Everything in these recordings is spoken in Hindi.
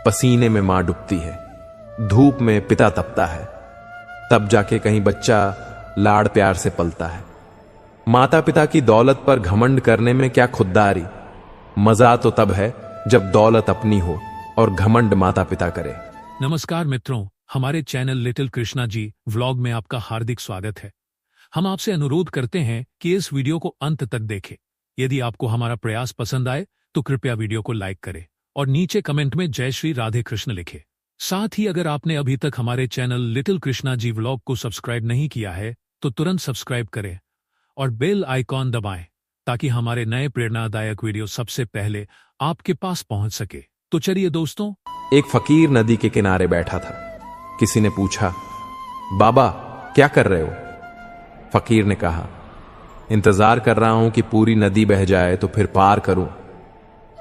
पसीने में मां डूबती है, धूप में पिता तपता है, तब जाके कहीं बच्चा लाड़ प्यार से पलता है। माता पिता की दौलत पर घमंड करने में क्या खुददारी, मजा तो तब है जब दौलत अपनी हो और घमंड माता पिता करे। नमस्कार मित्रों, हमारे channel little Krishna ji vlog में आपका हार्दिक स्वागत है। हम आपसे अनुरोध करते हैं कि इस वीडियो को अंत तक देखें। यदि आपको हमारा प्रयास पसंद आए तो कृपया वीडियो को लाइक करें और नीचे कमेंट में जय श्री राधे कृष्ण लिखें। साथ ही अगर आपने अभी तक हमारे channel little Krishna ji vlog को सब्सक्राइब नहीं किया है तो तुरंत सब्सक्राइब करें और बेल आइकॉन दबाएं ताकि हमारे नए प्रेरणादायक वीडियो सबसे पहले आपके पास पहुंच सके। तो चलिए दोस्तों। एक फकीर नदी के किनारे बैठा था। किसी ने पूछा, बाबा क्या कर रहे हो? फकीर ने कहा, इंतजार कर रहा हूं कि पूरी नदी बह जाए तो फिर पार करूं।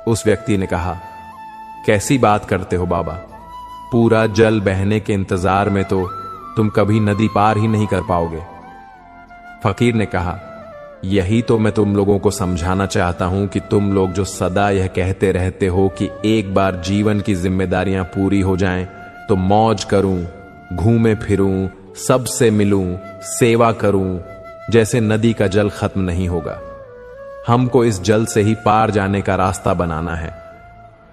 उस व्यक्ति ने कहा, कैसी बात करते हो बाबा, पूरा जल बहने के इंतजार में तो तुम कभी नदी पार ही नहीं कर पाओगे। फकीर ने कहा, यही तो मैं तुम लोगों को समझाना चाहता हूं कि तुम लोग जो सदा यह कहते रहते हो कि एक बार जीवन की जिम्मेदारियां पूरी हो जाएं तो मौज करूं, घूमे फिरूं, सबसे मिलूं, सेवा करूं, जैसे नदी का जल खत्म नहीं होगा। हमको इस जल से ही पार जाने का रास्ता बनाना है।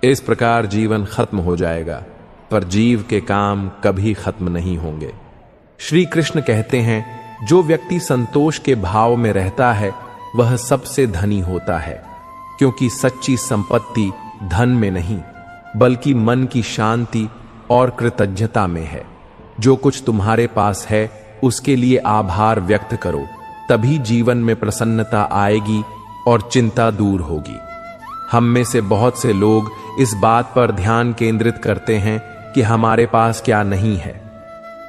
इस प्रकार जीवन खत्म हो जाएगा पर जीव के काम कभी खत्म नहीं होंगे। श्री कृष्ण कहते हैं, जो व्यक्ति संतोष के भाव में रहता है वह सबसे धनी होता है, क्योंकि सच्ची संपत्ति धन में नहीं बल्कि मन की शांति और कृतज्ञता में है। जो कुछ तुम्हारे पास है उसके लिए आभार व्यक्त करो, तभी जीवन में प्रसन्नता आएगी और चिंता दूर होगी। हम में से बहुत से लोग इस बात पर ध्यान केंद्रित करते हैं कि हमारे पास क्या नहीं है।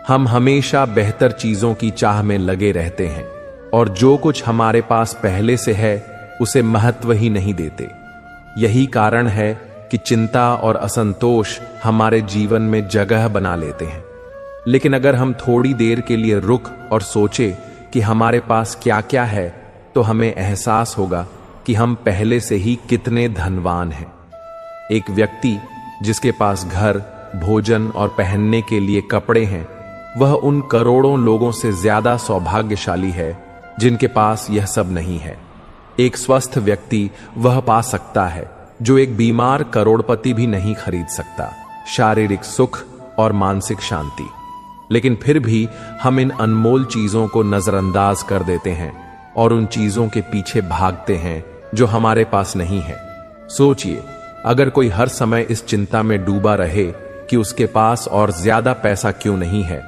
हम हमेशा बेहतर चीजों की चाह में लगे रहते हैं और जो कुछ हमारे पास पहले से है उसे महत्व ही नहीं देते। यही कारण है कि चिंता और असंतोष हमारे जीवन में जगह बना लेते हैं। लेकिन अगर हम थोड़ी देर के लिए रुक और सोचे कि हमारे पास क्या क्या है तो हमें एहसास होगा कि हम पहले से ही कितने धनवान हैं। एक व्यक्ति जिसके पास घर, भोजन और पहनने के लिए कपड़े हैं, वह उन करोड़ों लोगों से ज्यादा सौभाग्यशाली है जिनके पास यह सब नहीं है। एक स्वस्थ व्यक्ति वह पा सकता है जो एक बीमार करोड़पति भी नहीं खरीद सकता, शारीरिक सुख और मानसिक शांति। लेकिन फिर भी हम इन अनमोल चीजों को नजरअंदाज कर देते हैं और उन चीजों के पीछे भागते हैं जो हमारे पास नहीं है। सोचिए, अगर कोई हर समय इस चिंता में डूबा रहे कि उसके पास और ज्यादा पैसा क्यों नहीं है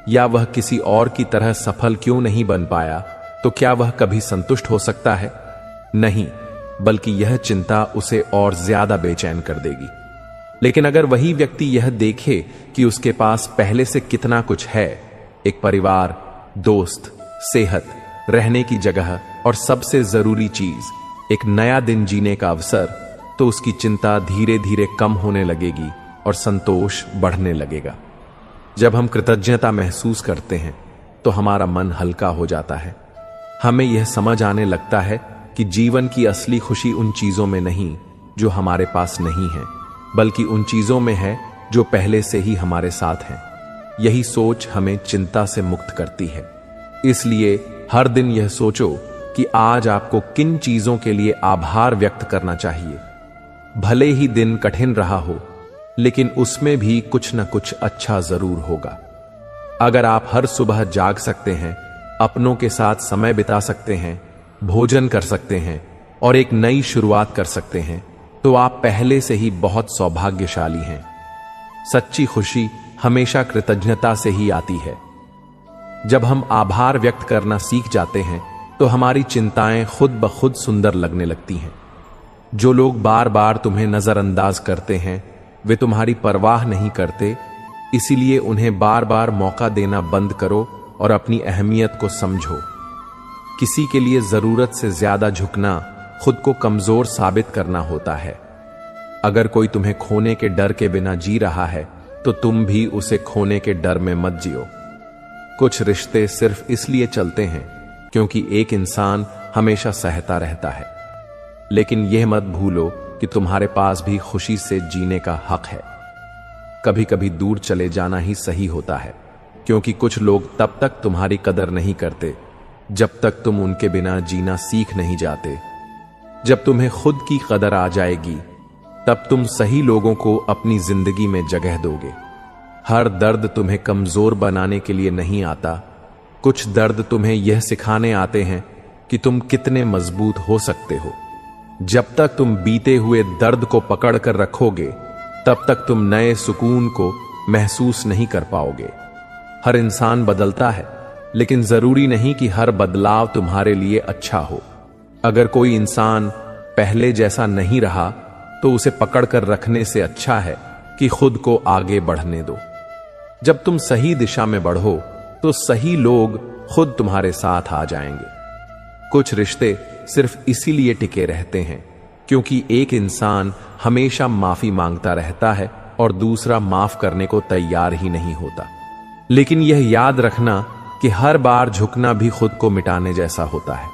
या वह किसी और की तरह सफल क्यों नहीं बन पाया, तो क्या वह कभी संतुष्ट हो सकता है? नहीं, बल्कि यह चिंता उसे और ज्यादा बेचैन कर देगी। लेकिन अगर वही व्यक्ति यह देखे कि उसके पास पहले से कितना कुछ है, एक परिवार, दोस्त, सेहत, रहने की जगह और सबसे जरूरी चीज, एक नया दिन जीने का अवसर, तो उसकी चिंता धीरे धीरे कम होने लगेगी और संतोष बढ़ने लगेगा। जब हम कृतज्ञता महसूस करते हैं तो हमारा मन हल्का हो जाता है। हमें यह समझ आने लगता है कि जीवन की असली खुशी उन चीजों में नहीं जो हमारे पास नहीं है, बल्कि उन चीजों में है जो पहले से ही हमारे साथ हैं। यही सोच हमें चिंता से मुक्त करती है। इसलिए हर दिन यह सोचो कि आज आपको किन चीजों के लिए आभार व्यक्त करना चाहिए। भले ही दिन कठिन रहा हो, लेकिन उसमें भी कुछ न कुछ अच्छा जरूर होगा। अगर आप हर सुबह जाग सकते हैं, अपनों के साथ समय बिता सकते हैं, भोजन कर सकते हैं और एक नई शुरुआत कर सकते हैं, तो आप पहले से ही बहुत सौभाग्यशाली हैं। सच्ची खुशी हमेशा कृतज्ञता से ही आती है। जब हम आभार व्यक्त करना सीख जाते हैं तो हमारी चिंताएं खुद ब खुद सुंदर लगने लगती हैं। जो लोग बार बार तुम्हें नजरअंदाज करते हैं वे तुम्हारी परवाह नहीं करते, इसीलिए उन्हें बार बार मौका देना बंद करो और अपनी अहमियत को समझो। किसी के लिए जरूरत से ज्यादा झुकना खुद को कमजोर साबित करना होता है। अगर कोई तुम्हें खोने के डर के बिना जी रहा है तो तुम भी उसे खोने के डर में मत जियो। कुछ रिश्ते सिर्फ इसलिए चलते हैं क्योंकि एक इंसान हमेशा सहता रहता है। लेकिन यह मत भूलो कि तुम्हारे पास भी खुशी से जीने का हक है। कभी कभी दूर चले जाना ही सही होता है, क्योंकि कुछ लोग तब तक तुम्हारी कदर नहीं करते जब तक तुम उनके बिना जीना सीख नहीं जाते। जब तुम्हें खुद की कदर आ जाएगी तब तुम सही लोगों को अपनी जिंदगी में जगह दोगे। हर दर्द तुम्हें कमजोर बनाने के लिए नहीं आता, कुछ दर्द तुम्हें यह सिखाने आते हैं कि तुम कितने मजबूत हो सकते हो। जब तक तुम बीते हुए दर्द को पकड़ कर रखोगे तब तक तुम नए सुकून को महसूस नहीं कर पाओगे। हर इंसान बदलता है, लेकिन जरूरी नहीं कि हर बदलाव तुम्हारे लिए अच्छा हो। अगर कोई इंसान पहले जैसा नहीं रहा तो उसे पकड़कर रखने से अच्छा है कि खुद को आगे बढ़ने दो। जब तुम सही दिशा में बढ़ो तो सही लोग खुद तुम्हारे साथ आ जाएंगे। कुछ रिश्ते सिर्फ इसीलिए टिके रहते हैं क्योंकि एक इंसान हमेशा माफी मांगता रहता है और दूसरा माफ करने को तैयार ही नहीं होता। लेकिन यह याद रखना कि हर बार झुकना भी खुद को मिटाने जैसा होता है।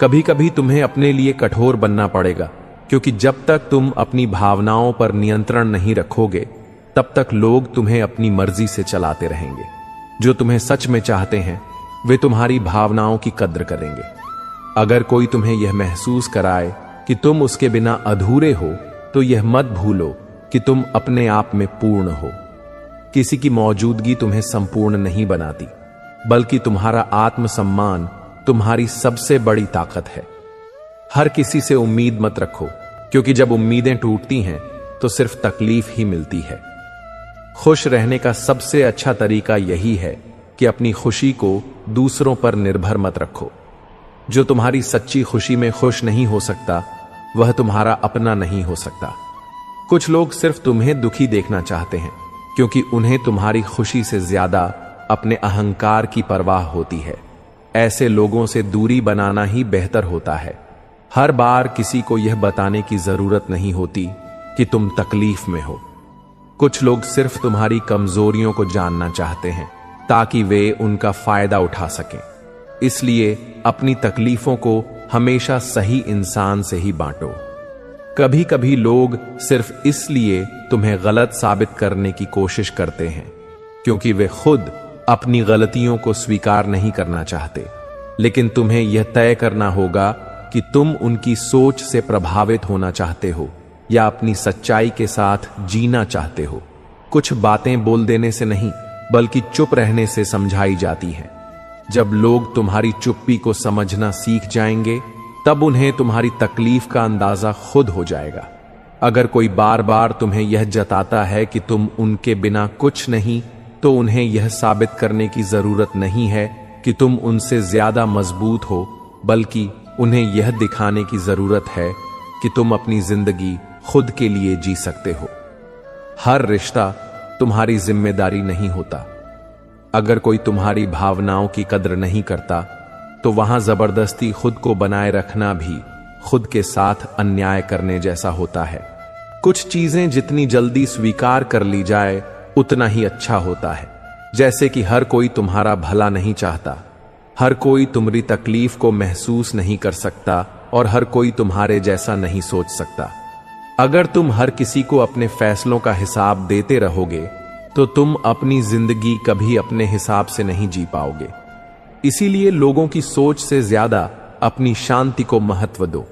कभी कभी तुम्हें अपने लिए कठोर बनना पड़ेगा, क्योंकि जब तक तुम अपनी भावनाओं पर नियंत्रण नहीं रखोगे तब तक लोग तुम्हें अपनी मर्जी से चलाते रहेंगे। जो तुम्हें सच में चाहते हैं वे तुम्हारी भावनाओं की कद्र करेंगे। अगर कोई तुम्हें यह महसूस कराए कि तुम उसके बिना अधूरे हो तो यह मत भूलो कि तुम अपने आप में पूर्ण हो। किसी की मौजूदगी तुम्हें संपूर्ण नहीं बनाती, बल्कि तुम्हारा आत्मसम्मान तुम्हारी सबसे बड़ी ताकत है। हर किसी से उम्मीद मत रखो, क्योंकि जब उम्मीदें टूटती हैं तो सिर्फ तकलीफ ही मिलती है। खुश रहने का सबसे अच्छा तरीका यही है कि अपनी खुशी को दूसरों पर निर्भर मत रखो। जो तुम्हारी सच्ची खुशी में खुश नहीं हो सकता वह तुम्हारा अपना नहीं हो सकता। कुछ लोग सिर्फ तुम्हें दुखी देखना चाहते हैं, क्योंकि उन्हें तुम्हारी खुशी से ज्यादा अपने अहंकार की परवाह होती है। ऐसे लोगों से दूरी बनाना ही बेहतर होता है। हर बार किसी को यह बताने की जरूरत नहीं होती कि तुम तकलीफ में हो। कुछ लोग सिर्फ तुम्हारी कमजोरियों को जानना चाहते हैं ताकि वे उनका फायदा उठा सकें। इसलिए अपनी तकलीफों को हमेशा सही इंसान से ही बांटो। कभी कभी लोग सिर्फ इसलिए तुम्हें गलत साबित करने की कोशिश करते हैं क्योंकि वे खुद अपनी गलतियों को स्वीकार नहीं करना चाहते। लेकिन तुम्हें यह तय करना होगा कि तुम उनकी सोच से प्रभावित होना चाहते हो या अपनी सच्चाई के साथ जीना चाहते हो। कुछ बातें बोल देने से नहीं, बल्कि चुप रहने से समझाई जाती हैं। जब लोग तुम्हारी चुप्पी को समझना सीख जाएंगे तब उन्हें तुम्हारी तकलीफ का अंदाजा खुद हो जाएगा। अगर कोई बार बार तुम्हें यह जताता है कि तुम उनके बिना कुछ नहीं, तो उन्हें यह साबित करने की जरूरत नहीं है कि तुम उनसे ज्यादा मजबूत हो, बल्कि उन्हें यह दिखाने की जरूरत है कि तुम अपनी जिंदगी खुद के लिए जी सकते हो। हर रिश्ता तुम्हारी जिम्मेदारी नहीं होता। अगर कोई तुम्हारी भावनाओं की कद्र नहीं करता तो वहां जबरदस्ती खुद को बनाए रखना भी खुद के साथ अन्याय करने जैसा होता है। कुछ चीजें जितनी जल्दी स्वीकार कर ली जाए उतना ही अच्छा होता है। जैसे कि हर कोई तुम्हारा भला नहीं चाहता, हर कोई तुम्हारी तकलीफ को महसूस नहीं कर सकता और हर कोई तुम्हारे जैसा नहीं सोच सकता। अगर तुम हर किसी को अपने फैसलों का हिसाब देते रहोगे तो तुम अपनी जिंदगी कभी अपने हिसाब से नहीं जी पाओगे। इसीलिए लोगों की सोच से ज्यादा अपनी शांति को महत्व दो।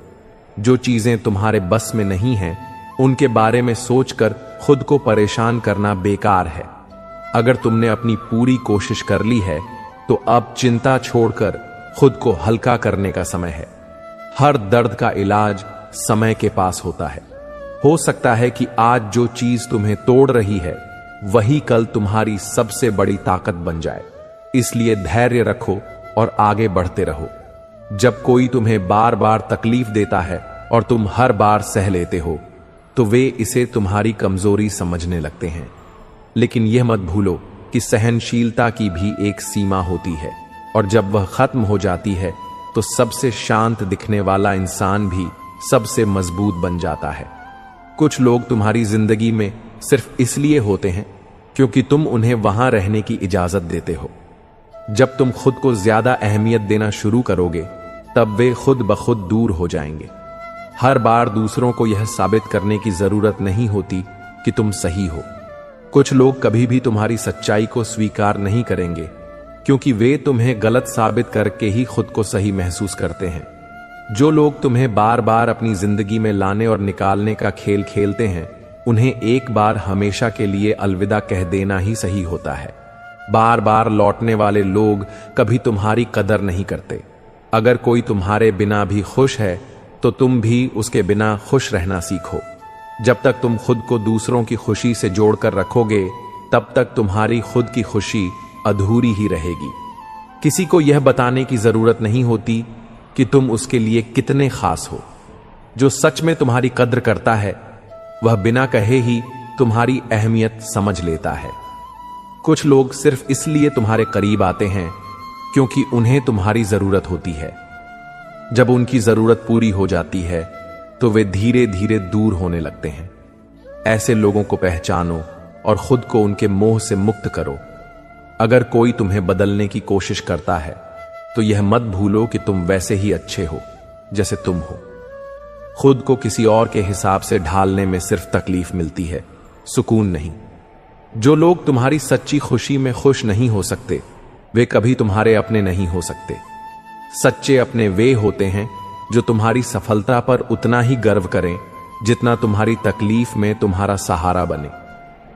जो चीजें तुम्हारे बस में नहीं हैं उनके बारे में सोचकर खुद को परेशान करना बेकार है। अगर तुमने अपनी पूरी कोशिश कर ली है तो अब चिंता छोड़कर खुद को हल्का करने का समय है। हर दर्द का इलाज समय के पास होता है। हो सकता है कि आज जो चीज तुम्हें तोड़ रही है वही कल तुम्हारी सबसे बड़ी ताकत बन जाए। इसलिए धैर्य रखो और आगे बढ़ते रहो। जब कोई तुम्हें बार बार तकलीफ देता है और तुम हर बार सह लेते हो तो वे इसे तुम्हारी कमजोरी समझने लगते हैं। लेकिन यह मत भूलो कि सहनशीलता की भी एक सीमा होती है, और जब वह खत्म हो जाती है तो सबसे शांत दिखने वाला इंसान भी सबसे मजबूत बन जाता है। कुछ लोग तुम्हारी जिंदगी में सिर्फ इसलिए होते हैं क्योंकि तुम उन्हें वहां रहने की इजाजत देते हो। जब तुम खुद को ज्यादा अहमियत देना शुरू करोगे तब वे खुद ब खुद दूर हो जाएंगे। हर बार दूसरों को यह साबित करने की जरूरत नहीं होती कि तुम सही हो। कुछ लोग कभी भी तुम्हारी सच्चाई को स्वीकार नहीं करेंगे, क्योंकि वे तुम्हें गलत साबित करके ही खुद को सही महसूस करते हैं। जो लोग तुम्हें बार बार अपनी जिंदगी में लाने और निकालने का खेल खेलते हैं, उन्हें एक बार हमेशा के लिए अलविदा कह देना ही सही होता है। बार बार लौटने वाले लोग कभी तुम्हारी कदर नहीं करते। अगर कोई तुम्हारे बिना भी खुश है तो तुम भी उसके बिना खुश रहना सीखो। जब तक तुम खुद को दूसरों की खुशी से जोड़कर रखोगे, तब तक तुम्हारी खुद की खुशी अधूरी ही रहेगी। किसी को यह बताने की जरूरत नहीं होती कि तुम उसके लिए कितने खास हो। जो सच में तुम्हारी कद्र करता है, वह बिना कहे ही तुम्हारी अहमियत समझ लेता है। कुछ लोग सिर्फ इसलिए तुम्हारे करीब आते हैं क्योंकि उन्हें तुम्हारी जरूरत होती है। जब उनकी जरूरत पूरी हो जाती है तो वे धीरे धीरे दूर होने लगते हैं। ऐसे लोगों को पहचानो और खुद को उनके मोह से मुक्त करो। अगर कोई तुम्हें बदलने की कोशिश करता है तो यह मत भूलो कि तुम वैसे ही अच्छे हो जैसे तुम हो। खुद को किसी और के हिसाब से ढालने में सिर्फ तकलीफ मिलती है, सुकून नहीं। जो लोग तुम्हारी सच्ची खुशी में खुश नहीं हो सकते, वे कभी तुम्हारे अपने नहीं हो सकते। सच्चे अपने वे होते हैं जो तुम्हारी सफलता पर उतना ही गर्व करें जितना तुम्हारी तकलीफ में तुम्हारा सहारा बने।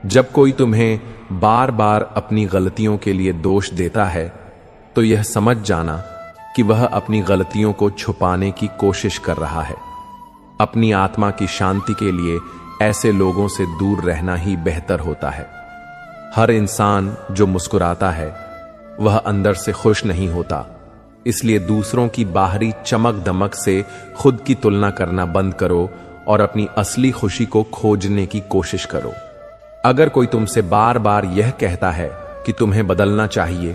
जब कोई तुम्हें बार बार अपनी गलतियों के लिए दोष देता है, तो यह समझ जाना कि वह अपनी गलतियों को छुपाने की कोशिश कर रहा है। अपनी आत्मा की शांति के लिए ऐसे लोगों से दूर रहना ही बेहतर होता है। हर इंसान जो मुस्कुराता है, वह अंदर से खुश नहीं होता। इसलिए दूसरों की बाहरी चमक दमक से खुद की तुलना करना बंद करो और अपनी असली खुशी को खोजने की कोशिश करो। अगर कोई तुमसे बार बार यह कहता है कि तुम्हें बदलना चाहिए,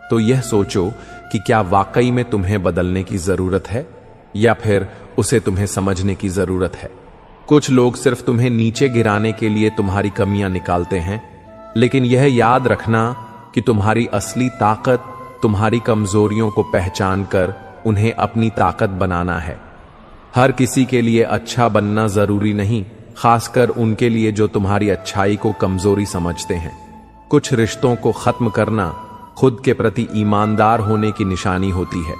तो यह सोचो कि क्या वाकई में तुम्हें बदलने की जरूरत है या फिर उसे तुम्हें समझने की जरूरत है। कुछ लोग सिर्फ तुम्हें नीचे गिराने के लिए तुम्हारी कमियां निकालते हैं, लेकिन यह याद रखना कि तुम्हारी असली ताकत तुम्हारी कमजोरियों को पहचान कर उन्हें अपनी ताकत बनाना है। हर किसी के लिए अच्छा बनना जरूरी नहीं, खासकर उनके लिए जो तुम्हारी अच्छाई को कमजोरी समझते हैं। कुछ रिश्तों को खत्म करना खुद के प्रति ईमानदार होने की निशानी होती है।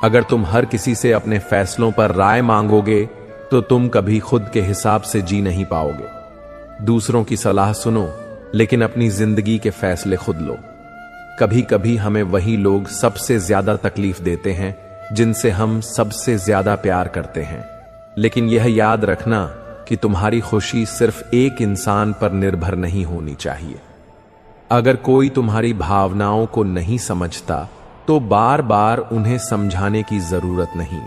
अगर तुम हर किसी से अपने फैसलों पर राय मांगोगे तो तुम कभी खुद के हिसाब से जी नहीं पाओगे। दूसरों की सलाह सुनो, लेकिन अपनी जिंदगी के फैसले खुद लो। कभी कभी हमें वही लोग सबसे ज्यादा तकलीफ देते हैं जिनसे हम सबसे ज्यादा प्यार करते हैं। लेकिन यह याद रखना कि तुम्हारी खुशी सिर्फ एक इंसान पर निर्भर नहीं होनी चाहिए। अगर कोई तुम्हारी भावनाओं को नहीं समझता तो बार बार उन्हें समझाने की जरूरत नहीं।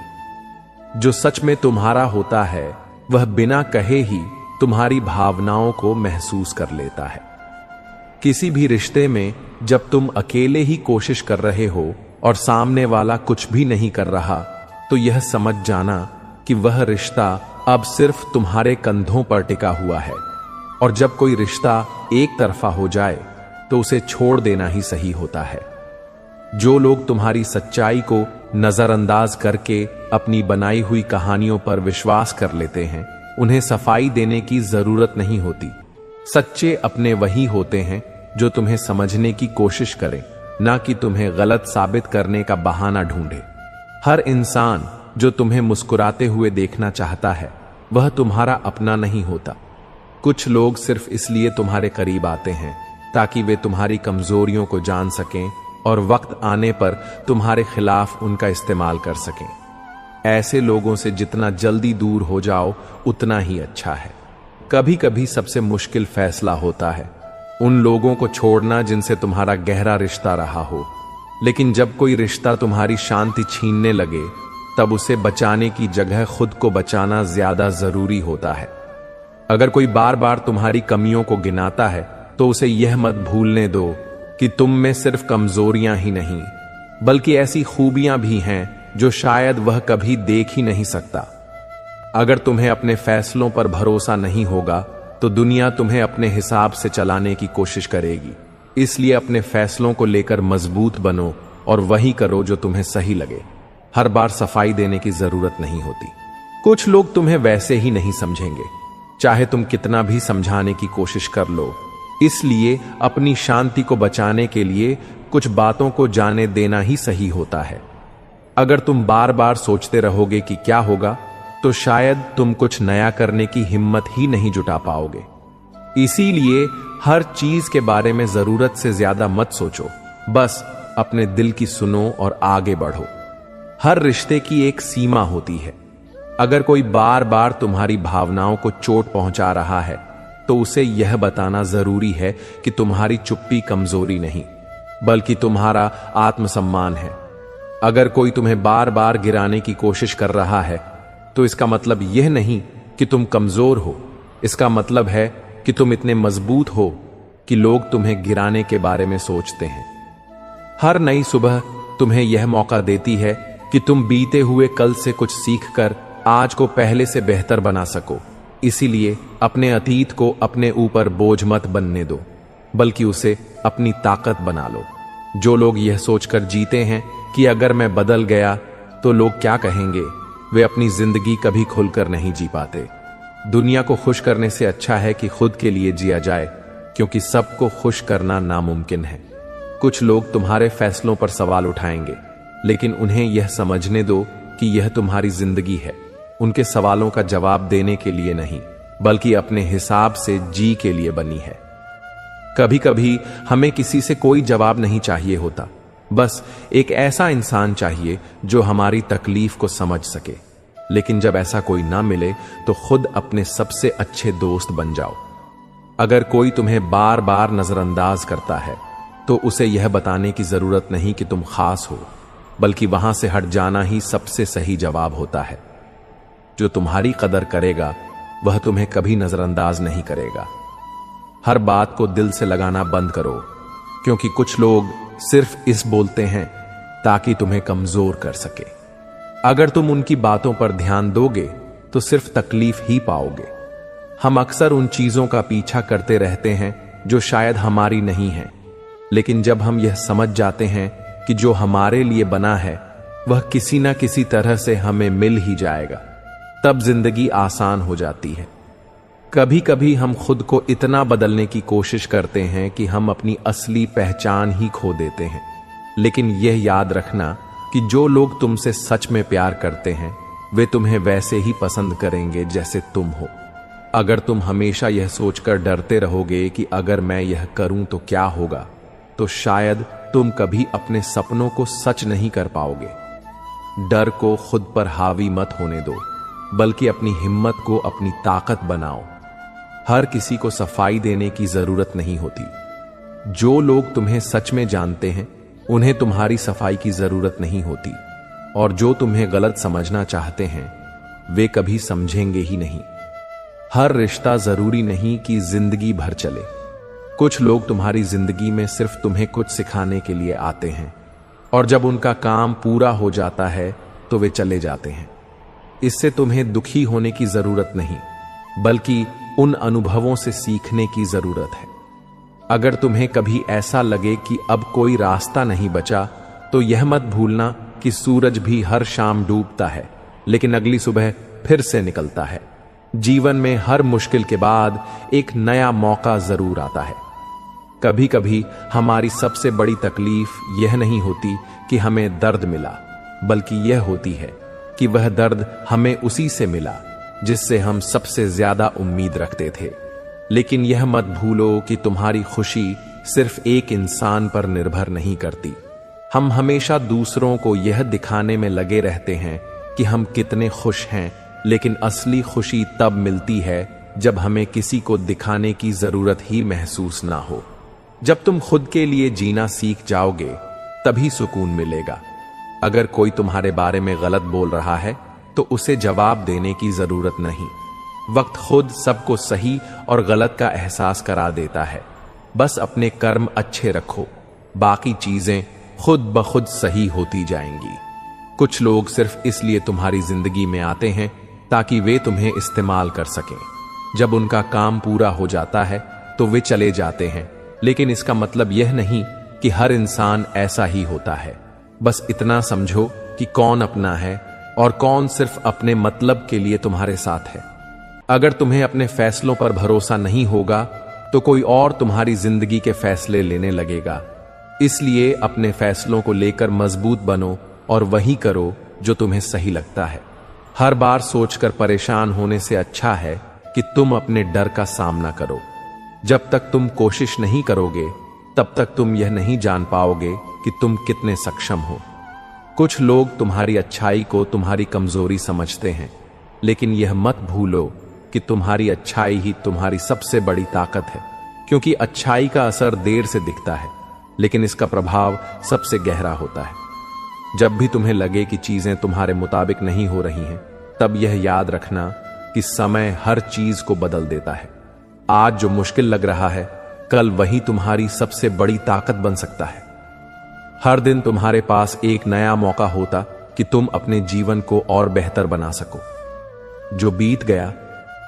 जो सच में तुम्हारा होता है, वह बिना कहे ही तुम्हारी भावनाओं को महसूस कर लेता है। किसी भी रिश्ते में जब तुम अकेले ही कोशिश कर रहे हो और सामने वाला कुछ भी नहीं कर रहा, तो यह समझ जाना कि वह रिश्ता अब सिर्फ तुम्हारे कंधों पर टिका हुआ है। और जब कोई रिश्ता एक तरफा हो जाए तो उसे छोड़ देना ही सही होता है। जो लोग तुम्हारी सच्चाई को नजरअंदाज करके अपनी बनाई हुई कहानियों पर विश्वास कर लेते हैं, उन्हें सफाई देने की जरूरत नहीं होती। सच्चे अपने वही होते हैं जो तुम्हें समझने की कोशिश करें, ना कि तुम्हें गलत साबित करने का बहाना ढूंढे। हर इंसान जो तुम्हें मुस्कुराते हुए देखना चाहता है, वह तुम्हारा अपना नहीं होता। कुछ लोग सिर्फ इसलिए तुम्हारे करीब आते हैं ताकि वे तुम्हारी कमजोरियों को जान सकें और वक्त आने पर तुम्हारे खिलाफ उनका इस्तेमाल कर सकें। ऐसे लोगों से जितना जल्दी दूर हो जाओ उतना ही अच्छा है। कभी कभी सबसे मुश्किल फैसला होता है उन लोगों को छोड़ना जिनसे तुम्हारा गहरा रिश्ता रहा हो। लेकिन जब कोई रिश्ता तुम्हारी शांति छीनने लगे, तब उसे बचाने की जगह खुद को बचाना ज्यादा जरूरी होता है। अगर कोई बार बार तुम्हारी कमियों को गिनाता है, तो उसे यह मत भूलने दो कि तुम में सिर्फ कमजोरियां ही नहीं, बल्कि ऐसी खूबियां भी हैं जो शायद वह कभी देख ही नहीं सकता। अगर तुम्हें अपने फैसलों पर भरोसा नहीं होगा, तो दुनिया तुम्हें अपने हिसाब से चलाने की कोशिश करेगी। इसलिए अपने फैसलों को लेकर मजबूत बनो और वही करो जो तुम्हें सही लगे। हर बार सफाई देने की जरूरत नहीं होती। कुछ लोग तुम्हें वैसे ही नहीं समझेंगे, चाहे तुम कितना भी समझाने की कोशिश कर लो। इसलिए अपनी शांति को बचाने के लिए कुछ बातों को जाने देना ही सही होता है। अगर तुम बार बार सोचते रहोगे कि क्या होगा, तो शायद तुम कुछ नया करने की हिम्मत ही नहीं जुटा पाओगे। इसीलिए हर चीज के बारे में जरूरत से ज्यादा मत सोचो, बस अपने दिल की सुनो और आगे बढ़ो। हर रिश्ते की एक सीमा होती है। अगर कोई बार बार तुम्हारी भावनाओं को चोट पहुंचा रहा है, तो उसे यह बताना जरूरी है कि तुम्हारी चुप्पी कमजोरी नहीं, बल्कि तुम्हारा आत्मसम्मान है। अगर कोई तुम्हें बार बार गिराने की कोशिश कर रहा है, तो इसका मतलब यह नहीं कि तुम कमजोर हो। इसका मतलब है कि तुम इतने मजबूत हो कि लोग तुम्हें गिराने के बारे में सोचते हैं। हर नई सुबह तुम्हें यह मौका देती है कि तुम बीते हुए कल से कुछ सीखकर आज को पहले से बेहतर बना सको। इसीलिए अपने अतीत को अपने ऊपर बोझ मत बनने दो, बल्कि उसे अपनी ताकत बना लो। जो लोग यह सोचकर जीते हैं कि अगर मैं बदल गया तो लोग क्या कहेंगे, वे अपनी जिंदगी कभी खुलकर नहीं जी पाते। दुनिया को खुश करने से अच्छा है कि खुद के लिए जिया जाए, क्योंकि सबको खुश करना नामुमकिन है। कुछ लोग तुम्हारे फैसलों पर सवाल उठाएंगे, लेकिन उन्हें यह समझने दो कि यह तुम्हारी जिंदगी है, उनके सवालों का जवाब देने के लिए नहीं, बल्कि अपने हिसाब से जी के लिए बनी है। कभी कभी हमें किसी से कोई जवाब नहीं चाहिए होता, बस एक ऐसा इंसान चाहिए जो हमारी तकलीफ को समझ सके। लेकिन जब ऐसा कोई ना मिले, तो खुद अपने सबसे अच्छे दोस्त बन जाओ। अगर कोई तुम्हें बार बार नजरअंदाज करता है, तो उसे यह बताने की जरूरत नहीं कि तुम खास हो, बल्कि वहां से हट जाना ही सबसे सही जवाब होता है। जो तुम्हारी कदर करेगा, वह तुम्हें कभी नजरअंदाज नहीं करेगा। हर बात को दिल से लगाना बंद करो, क्योंकि कुछ लोग सिर्फ इस बोलते हैं ताकि तुम्हें कमजोर कर सके। अगर तुम उनकी बातों पर ध्यान दोगे, तो सिर्फ तकलीफ ही पाओगे। हम अक्सर उन चीजों का पीछा करते रहते हैं जो शायद हमारी नहीं है, लेकिन जब हम यह समझ जाते हैं कि जो हमारे लिए बना है वह किसी ना किसी तरह से हमें मिल ही जाएगा, तब जिंदगी आसान हो जाती है। कभी कभी हम खुद को इतना बदलने की कोशिश करते हैं कि हम अपनी असली पहचान ही खो देते हैं। लेकिन यह याद रखना कि जो लोग तुमसे सच में प्यार करते हैं, वे तुम्हें वैसे ही पसंद करेंगे जैसे तुम हो। अगर तुम हमेशा यह सोचकर डरते रहोगे कि अगर मैं यह करूं तो क्या होगा, तो शायद तुम कभी अपने सपनों को सच नहीं कर पाओगे। डर को खुद पर हावी मत होने दो, बल्कि अपनी हिम्मत को अपनी ताकत बनाओ। हर किसी को सफाई देने की जरूरत नहीं होती। जो लोग तुम्हें सच में जानते हैं, उन्हें तुम्हारी सफाई की जरूरत नहीं होती, और जो तुम्हें गलत समझना चाहते हैं, वे कभी समझेंगे ही नहीं। हर रिश्ता जरूरी नहीं कि जिंदगी भर चले। कुछ लोग तुम्हारी जिंदगी में सिर्फ तुम्हें कुछ सिखाने के लिए आते हैं, और जब उनका काम पूरा हो जाता है तो वे चले जाते हैं। इससे तुम्हें दुखी होने की जरूरत नहीं, बल्कि उन अनुभवों से सीखने की जरूरत है। अगर तुम्हें कभी ऐसा लगे कि अब कोई रास्ता नहीं बचा, तो यह मत भूलना कि सूरज भी हर शाम डूबता है, लेकिन अगली सुबह फिर से निकलता है। जीवन में हर मुश्किल के बाद एक नया मौका जरूर आता है। कभी कभी हमारी सबसे बड़ी तकलीफ यह नहीं होती कि हमें दर्द मिला, बल्कि यह होती है कि वह दर्द हमें उसी से मिला जिससे हम सबसे ज्यादा उम्मीद रखते थे। लेकिन यह मत भूलो कि तुम्हारी खुशी सिर्फ एक इंसान पर निर्भर नहीं करती। हम हमेशा दूसरों को यह दिखाने में लगे रहते हैं कि हम कितने खुश हैं, लेकिन असली खुशी तब मिलती है जब हमें किसी को दिखाने की जरूरत ही महसूस ना हो। जब तुम खुद के लिए जीना सीख जाओगे, तभी सुकून मिलेगा। अगर कोई तुम्हारे बारे में गलत बोल रहा है, तो उसे जवाब देने की जरूरत नहीं। वक्त खुद सबको सही और गलत का एहसास करा देता है। बस अपने कर्म अच्छे रखो, बाकी चीजें खुद ब खुद सही होती जाएंगी। कुछ लोग सिर्फ इसलिए तुम्हारी जिंदगी में आते हैं ताकि वे तुम्हें इस्तेमाल कर सकें। जब उनका काम पूरा हो जाता है तो वे चले जाते हैं, लेकिन इसका मतलब यह नहीं कि हर इंसान ऐसा ही होता है। बस इतना समझो कि कौन अपना है और कौन सिर्फ अपने मतलब के लिए तुम्हारे साथ है। अगर तुम्हें अपने फैसलों पर भरोसा नहीं होगा, तो कोई और तुम्हारी जिंदगी के फैसले लेने लगेगा। इसलिए अपने फैसलों को लेकर मजबूत बनो और वही करो जो तुम्हें सही लगता है। हर बार सोचकर परेशान होने से अच्छा है कि तुम अपने डर का सामना करो। जब तक तुम कोशिश नहीं करोगे तब तक तुम यह नहीं जान पाओगे कि तुम कितने सक्षम हो। कुछ लोग तुम्हारी अच्छाई को तुम्हारी कमजोरी समझते हैं, लेकिन यह मत भूलो कि तुम्हारी अच्छाई ही तुम्हारी सबसे बड़ी ताकत है, क्योंकि अच्छाई का असर देर से दिखता है, लेकिन इसका प्रभाव सबसे गहरा होता है। जब भी तुम्हें लगे कि चीजें तुम्हारे मुताबिक नहीं हो रही हैं, तब यह याद रखना कि समय हर चीज को बदल देता है। आज जो मुश्किल लग रहा है, कल वही तुम्हारी सबसे बड़ी ताकत बन सकता है। हर दिन तुम्हारे पास एक नया मौका होता कि तुम अपने जीवन को और बेहतर बना सको। जो बीत गया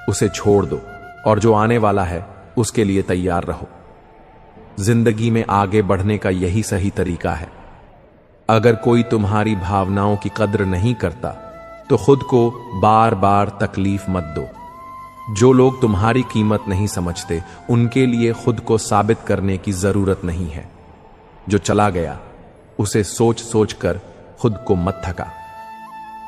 उसे छोड़ दो और जो आने वाला है उसके लिए तैयार रहो। जिंदगी में आगे बढ़ने का यही सही तरीका है। अगर कोई तुम्हारी भावनाओं की कद्र नहीं करता तो खुद को बार बार तकलीफ मत दो। जो लोग तुम्हारी कीमत नहीं समझते उनके लिए खुद को साबित करने की जरूरत नहीं है। जो चला गया उसे सोच सोच कर खुद को मत थका।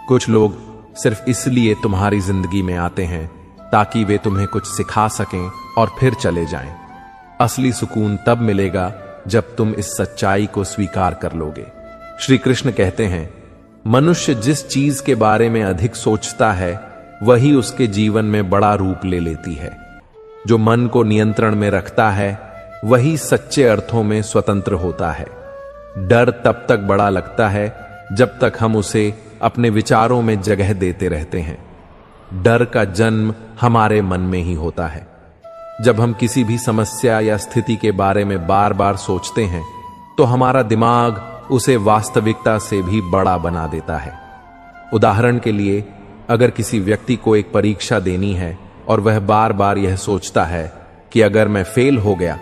कुछ लोग सिर्फ इसलिए तुम्हारी जिंदगी में आते हैं ताकि वे तुम्हें कुछ सिखा सकें और फिर चले जाएं। असली सुकून तब मिलेगा जब तुम इस सच्चाई को स्वीकार कर लोगे। श्री कृष्ण कहते हैं, मनुष्य जिस चीज के बारे में अधिक सोचता है वही उसके जीवन में बड़ा रूप ले लेती है। जो मन को नियंत्रण में रखता है वही सच्चे अर्थों में स्वतंत्र होता है। डर तब तक बड़ा लगता है जब तक हम उसे अपने विचारों में जगह देते रहते हैं। डर का जन्म हमारे मन में ही होता है। जब हम किसी भी समस्या या स्थिति के बारे में बार बार सोचते हैं तो हमारा दिमाग उसे वास्तविकता से भी बड़ा बना देता है। उदाहरण के लिए, अगर किसी व्यक्ति को एक परीक्षा देनी है और वह बार बार यह सोचता है कि अगर मैं फेल हो गया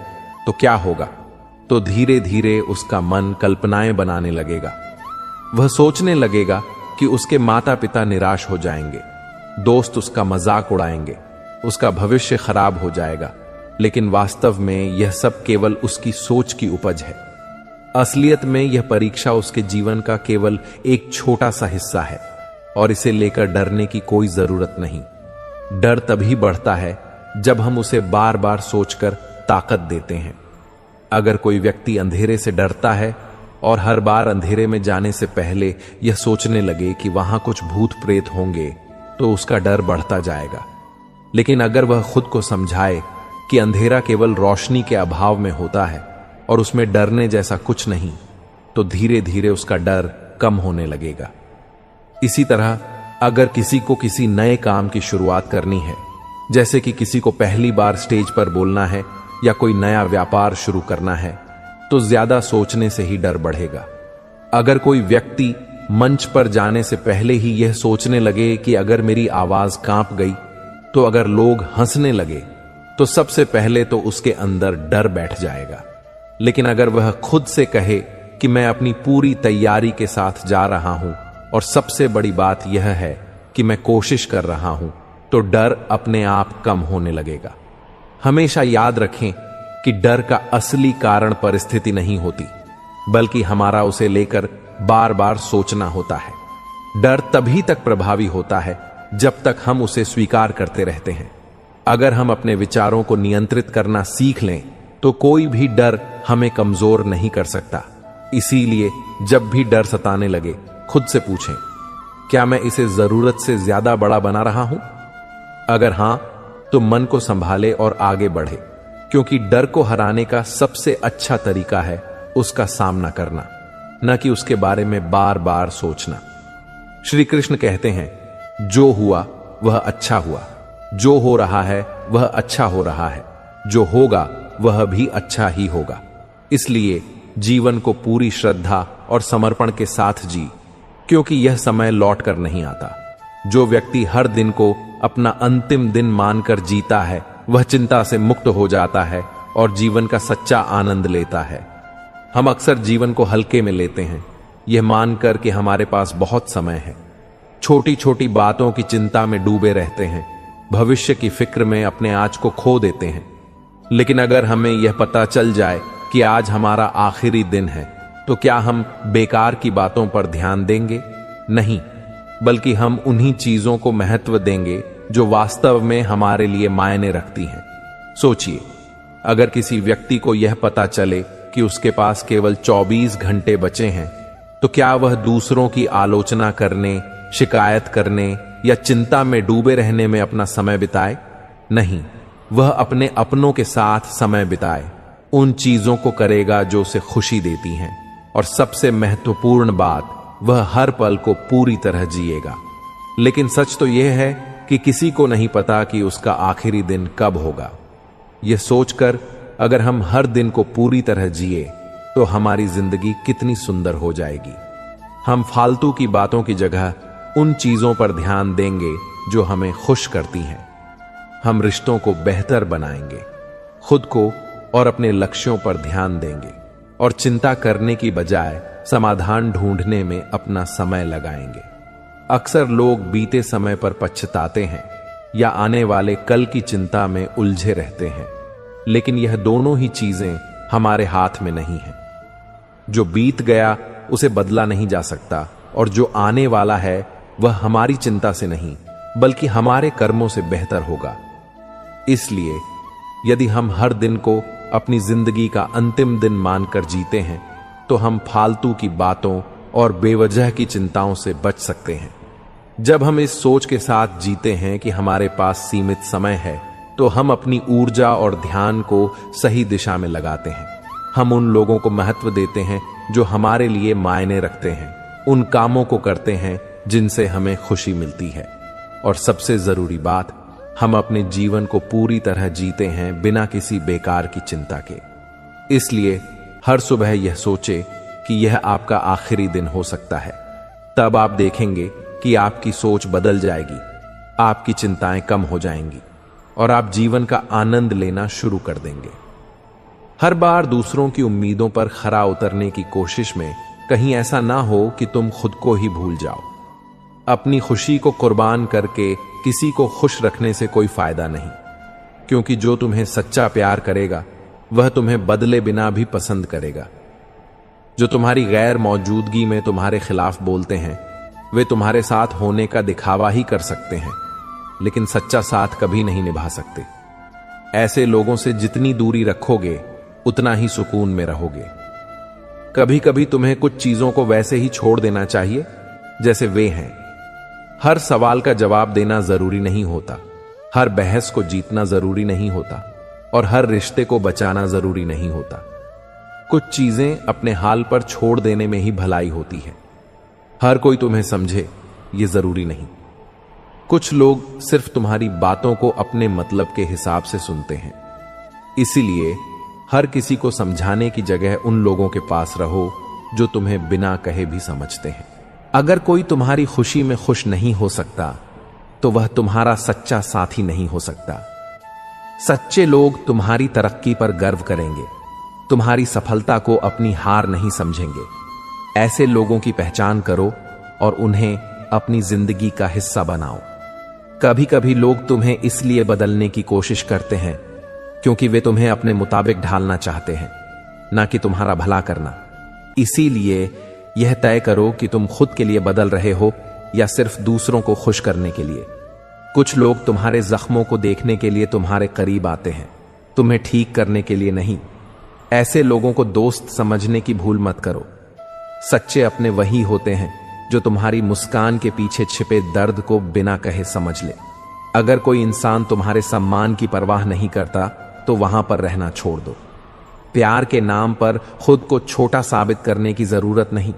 तो क्या होगा, तो धीरे धीरे उसका मन कल्पनाएं बनाने लगेगा। वह सोचने लगेगा कि उसके माता पिता निराश हो जाएंगे, दोस्त उसका मजाक उड़ाएंगे, उसका भविष्य खराब हो जाएगा। लेकिन वास्तव में यह सब केवल उसकी सोच की उपज है। असलियत में यह परीक्षा उसके जीवन का केवल एक छोटा सा हिस्सा है और इसे लेकर डरने की कोई जरूरत नहीं। डर तभी बढ़ता है जब हम उसे बार बार सोचकर ताकत देते हैं। अगर कोई व्यक्ति अंधेरे से डरता है और हर बार अंधेरे में जाने से पहले यह सोचने लगे कि वहां कुछ भूत प्रेत होंगे, तो उसका डर बढ़ता जाएगा। लेकिन अगर वह खुद को समझाए कि अंधेरा केवल रोशनी के अभाव में होता है और उसमें डरने जैसा कुछ नहीं, तो धीरे धीरे उसका डर कम होने लगेगा। इसी तरह अगर किसी को किसी नए काम की शुरुआत करनी है, जैसे कि किसी को पहली बार स्टेज पर बोलना है या कोई नया व्यापार शुरू करना है, तो ज्यादा सोचने से ही डर बढ़ेगा। अगर कोई व्यक्ति मंच पर जाने से पहले ही यह सोचने लगे कि अगर मेरी आवाज कांप गई, तो अगर लोग हंसने लगे, तो सबसे पहले तो उसके अंदर डर बैठ जाएगा। लेकिन अगर वह खुद से कहे कि मैं अपनी पूरी तैयारी के साथ जा रहा हूं और सबसे बड़ी बात यह है कि मैं कोशिश कर रहा हूं, तो डर अपने आप कम होने लगेगा। हमेशा याद रखें कि डर का असली कारण परिस्थिति नहीं होती, बल्कि हमारा उसे लेकर बार बार सोचना होता है। डर तभी तक प्रभावी होता है जब तक हम उसे स्वीकार करते रहते हैं। अगर हम अपने विचारों को नियंत्रित करना सीख लें तो कोई भी डर हमें कमजोर नहीं कर सकता। इसीलिए जब भी डर सताने लगे, खुद से पूछें, क्या मैं इसे जरूरत से ज्यादा बड़ा बना रहा हूं? अगर हां, तो मन को संभाले और आगे बढ़े, क्योंकि डर को हराने का सबसे अच्छा तरीका है उसका सामना करना, न कि उसके बारे में बार बार सोचना। श्री कृष्ण कहते हैं, जो हुआ वह अच्छा हुआ, जो हो रहा है वह अच्छा हो रहा है, जो होगा वह भी अच्छा ही होगा। इसलिए जीवन को पूरी श्रद्धा और समर्पण के साथ जी, क्योंकि यह समय लौट कर नहीं आता। जो व्यक्ति हर दिन को अपना अंतिम दिन मानकर जीता है, वह चिंता से मुक्त हो जाता है और जीवन का सच्चा आनंद लेता है। हम अक्सर जीवन को हल्के में लेते हैं, यह मानकर कि हमारे पास बहुत समय है। छोटी छोटी बातों की चिंता में डूबे रहते हैं, भविष्य की फिक्र में अपने आज को खो देते हैं। लेकिन अगर हमें यह पता चल जाए कि आज हमारा आखिरी दिन है, तो क्या हम बेकार की बातों पर ध्यान देंगे? नहीं, बल्कि हम उन्हीं चीजों को महत्व देंगे जो वास्तव में हमारे लिए मायने रखती हैं। सोचिए, अगर किसी व्यक्ति को यह पता चले कि उसके पास केवल 24 घंटे बचे हैं, तो क्या वह दूसरों की आलोचना करने, शिकायत करने या चिंता में डूबे रहने में अपना समय बिताए? नहीं, वह अपने अपनों के साथ समय बिताए, उन चीजों को करेगा जो उसे खुशी देती हैं, और सबसे महत्वपूर्ण बात, वह हर पल को पूरी तरह जिएगा। लेकिन सच तो यह है कि किसी को नहीं पता कि उसका आखिरी दिन कब होगा। यह सोचकर अगर हम हर दिन को पूरी तरह जिए तो हमारी जिंदगी कितनी सुंदर हो जाएगी। हम फालतू की बातों की जगह उन चीजों पर ध्यान देंगे जो हमें खुश करती हैं। हम रिश्तों को बेहतर बनाएंगे, खुद को और अपने लक्ष्यों पर ध्यान देंगे, और चिंता करने की बजाय समाधान ढूंढने में अपना समय लगाएंगे। अक्सर लोग बीते समय पर पछताते हैं या आने वाले कल की चिंता में उलझे रहते हैं, लेकिन यह दोनों ही चीजें हमारे हाथ में नहीं हैं। जो बीत गया उसे बदला नहीं जा सकता, और जो आने वाला है वह हमारी चिंता से नहीं बल्कि हमारे कर्मों से बेहतर होगा। इसलिए यदि हम हर दिन को अपनी जिंदगी का अंतिम दिन मानकर जीते हैं, तो हम फालतू की बातों और बेवजह की चिंताओं से बच सकते हैं। जब हम इस सोच के साथ जीते हैं कि हमारे पास सीमित समय है, तो हम अपनी ऊर्जा और ध्यान को सही दिशा में लगाते हैं। हम उन लोगों को महत्व देते हैं जो हमारे लिए मायने रखते हैं, उन कामों को करते हैं जिनसे हमें खुशी मिलती है, और सबसे जरूरी बात, हम अपने जीवन को पूरी तरह जीते हैं बिना किसी बेकार की चिंता के। इसलिए हर सुबह यह सोचे कि यह आपका आखिरी दिन हो सकता है। तब आप देखेंगे कि आपकी सोच बदल जाएगी, आपकी चिंताएं कम हो जाएंगी, और आप जीवन का आनंद लेना शुरू कर देंगे। हर बार दूसरों की उम्मीदों पर खरा उतरने की कोशिश में कहीं ऐसा ना हो कि तुम खुद को ही भूल जाओ। अपनी खुशी को कुर्बान करके किसी को खुश रखने से कोई फायदा नहीं, क्योंकि जो तुम्हें सच्चा प्यार करेगा वह तुम्हें बदले बिना भी पसंद करेगा। जो तुम्हारी गैर मौजूदगी में तुम्हारे खिलाफ बोलते हैं, वे तुम्हारे साथ होने का दिखावा ही कर सकते हैं, लेकिन सच्चा साथ कभी नहीं निभा सकते। ऐसे लोगों से जितनी दूरी रखोगे उतना ही सुकून में रहोगे। कभी कभी तुम्हें कुछ चीजों को वैसे ही छोड़ देना चाहिए जैसे वे हैं। हर सवाल का जवाब देना जरूरी नहीं होता, हर बहस को जीतना जरूरी नहीं होता, और हर रिश्ते को बचाना जरूरी नहीं होता। कुछ चीजें अपने हाल पर छोड़ देने में ही भलाई होती है। हर कोई तुम्हें समझे ये जरूरी नहीं। कुछ लोग सिर्फ तुम्हारी बातों को अपने मतलब के हिसाब से सुनते हैं। इसीलिए हर किसी को समझाने की जगह उन लोगों के पास रहो जो तुम्हें बिना कहे भी समझते हैं। अगर कोई तुम्हारी खुशी में खुश नहीं हो सकता, तो वह तुम्हारा सच्चा साथी नहीं हो सकता। सच्चे लोग तुम्हारी तरक्की पर गर्व करेंगे, तुम्हारी सफलता को अपनी हार नहीं समझेंगे। ऐसे लोगों की पहचान करो और उन्हें अपनी जिंदगी का हिस्सा बनाओ। कभी कभी लोग तुम्हें इसलिए बदलने की कोशिश करते हैं क्योंकि वे तुम्हें अपने मुताबिक ढालना चाहते हैं, ना कि तुम्हारा भला करना। इसीलिए यह तय करो कि तुम खुद के लिए बदल रहे हो या सिर्फ दूसरों को खुश करने के लिए। कुछ लोग तुम्हारे जख्मों को देखने के लिए तुम्हारे करीब आते हैं, तुम्हें ठीक करने के लिए नहीं। ऐसे लोगों को दोस्त समझने की भूल मत करो। सच्चे अपने वही होते हैं जो तुम्हारी मुस्कान के पीछे छिपे दर्द को बिना कहे समझ ले। अगर कोई इंसान तुम्हारे सम्मान की परवाह नहीं करता, तो वहां पर रहना छोड़ दो। प्यार के नाम पर खुद को छोटा साबित करने की जरूरत नहीं।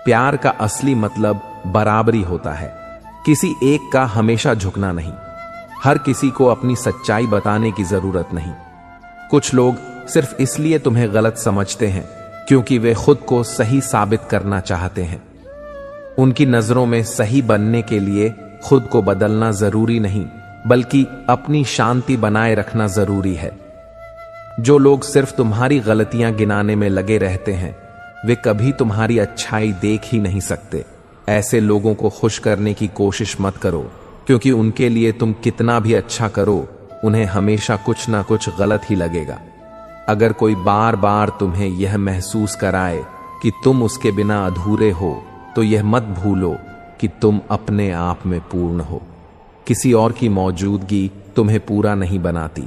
प्यार का असली मतलब बराबरी होता है, किसी एक का हमेशा झुकना नहीं। हर किसी को अपनी सच्चाई बताने की जरूरत नहीं। कुछ लोग सिर्फ इसलिए तुम्हें गलत समझते हैं क्योंकि वे खुद को सही साबित करना चाहते हैं। उनकी नजरों में सही बनने के लिए खुद को बदलना जरूरी नहीं, बल्कि अपनी शांति बनाए रखना जरूरी है। जो लोग सिर्फ तुम्हारी गलतियां गिनाने में लगे रहते हैं, वे कभी तुम्हारी अच्छाई देख ही नहीं सकते। ऐसे लोगों को खुश करने की कोशिश मत करो, क्योंकि उनके लिए तुम कितना भी अच्छा करो, उन्हें हमेशा कुछ ना कुछ गलत ही लगेगा। अगर कोई बार बार तुम्हें यह महसूस कराए कि तुम उसके बिना अधूरे हो, तो यह मत भूलो कि तुम अपने आप में पूर्ण हो। किसी और की मौजूदगी तुम्हें पूरा नहीं बनाती,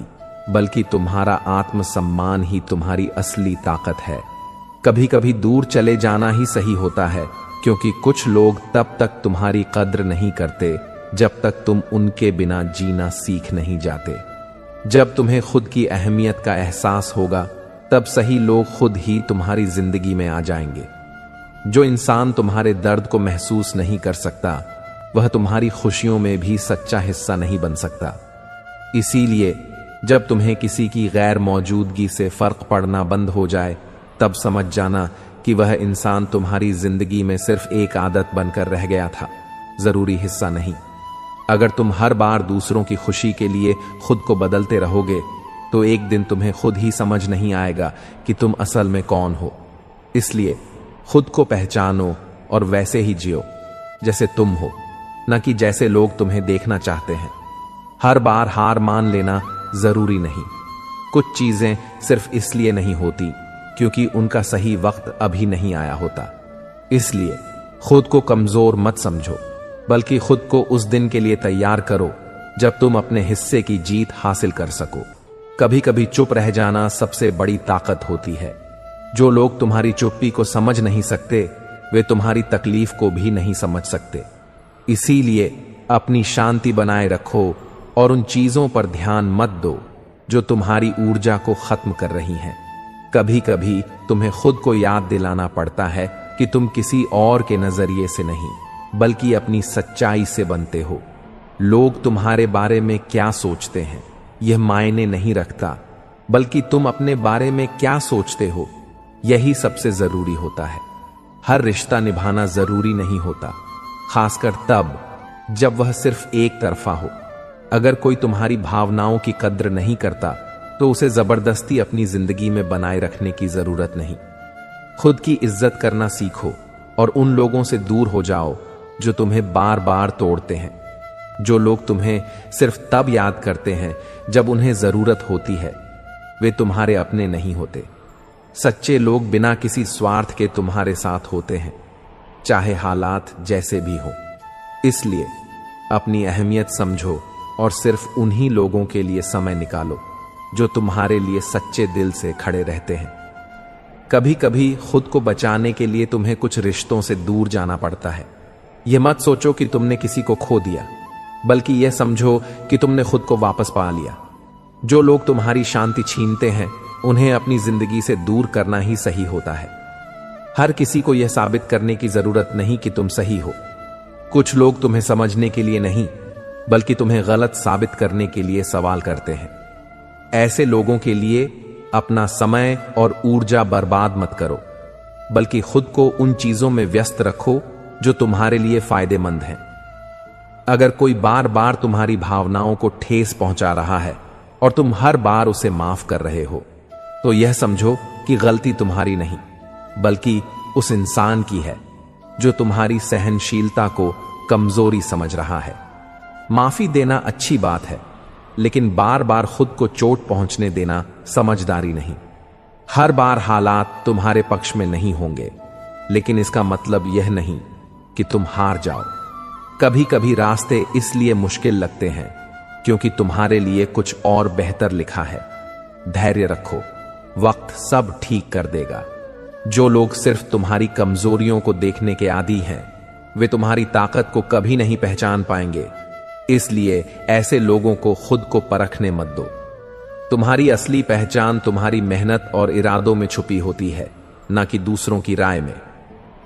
बल्कि तुम्हारा आत्मसम्मान ही तुम्हारी असली ताकत है। कभी कभी दूर चले जाना ही सही होता है, क्योंकि कुछ लोग तब तक तुम्हारी कद्र नहीं करते जब तक तुम उनके बिना जीना सीख नहीं जाते। जब तुम्हें खुद की अहमियत का एहसास होगा, तब सही लोग खुद ही तुम्हारी जिंदगी में आ जाएंगे। जो इंसान तुम्हारे दर्द को महसूस नहीं कर सकता, वह तुम्हारी खुशियों में भी सच्चा हिस्सा नहीं बन सकता। इसीलिए जब तुम्हें किसी की गैर मौजूदगी से फर्क पड़ना बंद हो जाए, तब समझ जाना कि वह इंसान तुम्हारी जिंदगी में सिर्फ एक आदत बनकर रह गया था, जरूरी हिस्सा नहीं। अगर तुम हर बार दूसरों की खुशी के लिए खुद को बदलते रहोगे, तो एक दिन तुम्हें खुद ही समझ नहीं आएगा कि तुम असल में कौन हो। इसलिए खुद को पहचानो और वैसे ही जियो जैसे तुम हो, न कि जैसे लोग तुम्हें देखना चाहते हैं। हर बार हार मान लेना जरूरी नहीं। कुछ चीजें सिर्फ इसलिए नहीं होती क्योंकि उनका सही वक्त अभी नहीं आया होता। इसलिए खुद को कमजोर मत समझो, बल्कि खुद को उस दिन के लिए तैयार करो जब तुम अपने हिस्से की जीत हासिल कर सको। कभी कभी चुप रह जाना सबसे बड़ी ताकत होती है। जो लोग तुम्हारी चुप्पी को समझ नहीं सकते, वे तुम्हारी तकलीफ को भी नहीं समझ सकते। इसीलिए अपनी शांति बनाए रखो और उन चीजों पर ध्यान मत दो जो तुम्हारी ऊर्जा को खत्म कर रही हैं। कभी कभी तुम्हें खुद को याद दिलाना पड़ता है कि तुम किसी और के नजरिए से नहीं, बल्कि अपनी सच्चाई से बनते हो। लोग तुम्हारे बारे में क्या सोचते हैं यह मायने नहीं रखता, बल्कि तुम अपने बारे में क्या सोचते हो, यही सबसे जरूरी होता है। हर रिश्ता निभाना जरूरी नहीं होता, खासकर तब जब वह सिर्फ एक तरफा हो। अगर कोई तुम्हारी भावनाओं की कद्र नहीं करता, तो उसे जबरदस्ती अपनी जिंदगी में बनाए रखने की जरूरत नहीं। खुद की इज्जत करना सीखो और उन लोगों से दूर हो जाओ जो तुम्हें बार बार तोड़ते हैं। जो लोग तुम्हें सिर्फ तब याद करते हैं जब उन्हें जरूरत होती है, वे तुम्हारे अपने नहीं होते। सच्चे लोग बिना किसी स्वार्थ के तुम्हारे साथ होते हैं, चाहे हालात जैसे भी हो। इसलिए अपनी अहमियत समझो और सिर्फ उन्हीं लोगों के लिए समय निकालो जो तुम्हारे लिए सच्चे दिल से खड़े रहते हैं। कभी कभी खुद को बचाने के लिए तुम्हें कुछ रिश्तों से दूर जाना पड़ता है। यह मत सोचो कि तुमने किसी को खो दिया, बल्कि यह समझो कि तुमने खुद को वापस पा लिया। जो लोग तुम्हारी शांति छीनते हैं, उन्हें अपनी जिंदगी से दूर करना ही सही होता है। हर किसी को यह साबित करने की जरूरत नहीं कि तुम सही हो। कुछ लोग तुम्हें समझने के लिए नहीं, बल्कि तुम्हें गलत साबित करने के लिए सवाल करते हैं। ऐसे लोगों के लिए अपना समय और ऊर्जा बर्बाद मत करो, बल्कि खुद को उन चीजों में व्यस्त रखो जो तुम्हारे लिए फायदेमंद हैं। अगर कोई बार बार तुम्हारी भावनाओं को ठेस पहुंचा रहा है और तुम हर बार उसे माफ कर रहे हो, तो यह समझो कि गलती तुम्हारी नहीं, बल्कि उस इंसान की है जो तुम्हारी सहनशीलता को कमजोरी समझ रहा है। माफी देना अच्छी बात है, लेकिन बार बार खुद को चोट पहुंचने देना समझदारी नहीं। हर बार हालात तुम्हारे पक्ष में नहीं होंगे, लेकिन इसका मतलब यह नहीं कि तुम हार जाओ। कभी कभी रास्ते इसलिए मुश्किल लगते हैं क्योंकि तुम्हारे लिए कुछ और बेहतर लिखा है। धैर्य रखो, वक्त सब ठीक कर देगा। जो लोग सिर्फ तुम्हारी कमजोरियों को देखने के आदी हैं, वे तुम्हारी ताकत को कभी नहीं पहचान पाएंगे। इसलिए ऐसे लोगों को खुद को परखने मत दो। तुम्हारी असली पहचान तुम्हारी मेहनत और इरादों में छुपी होती है, ना कि दूसरों की राय में।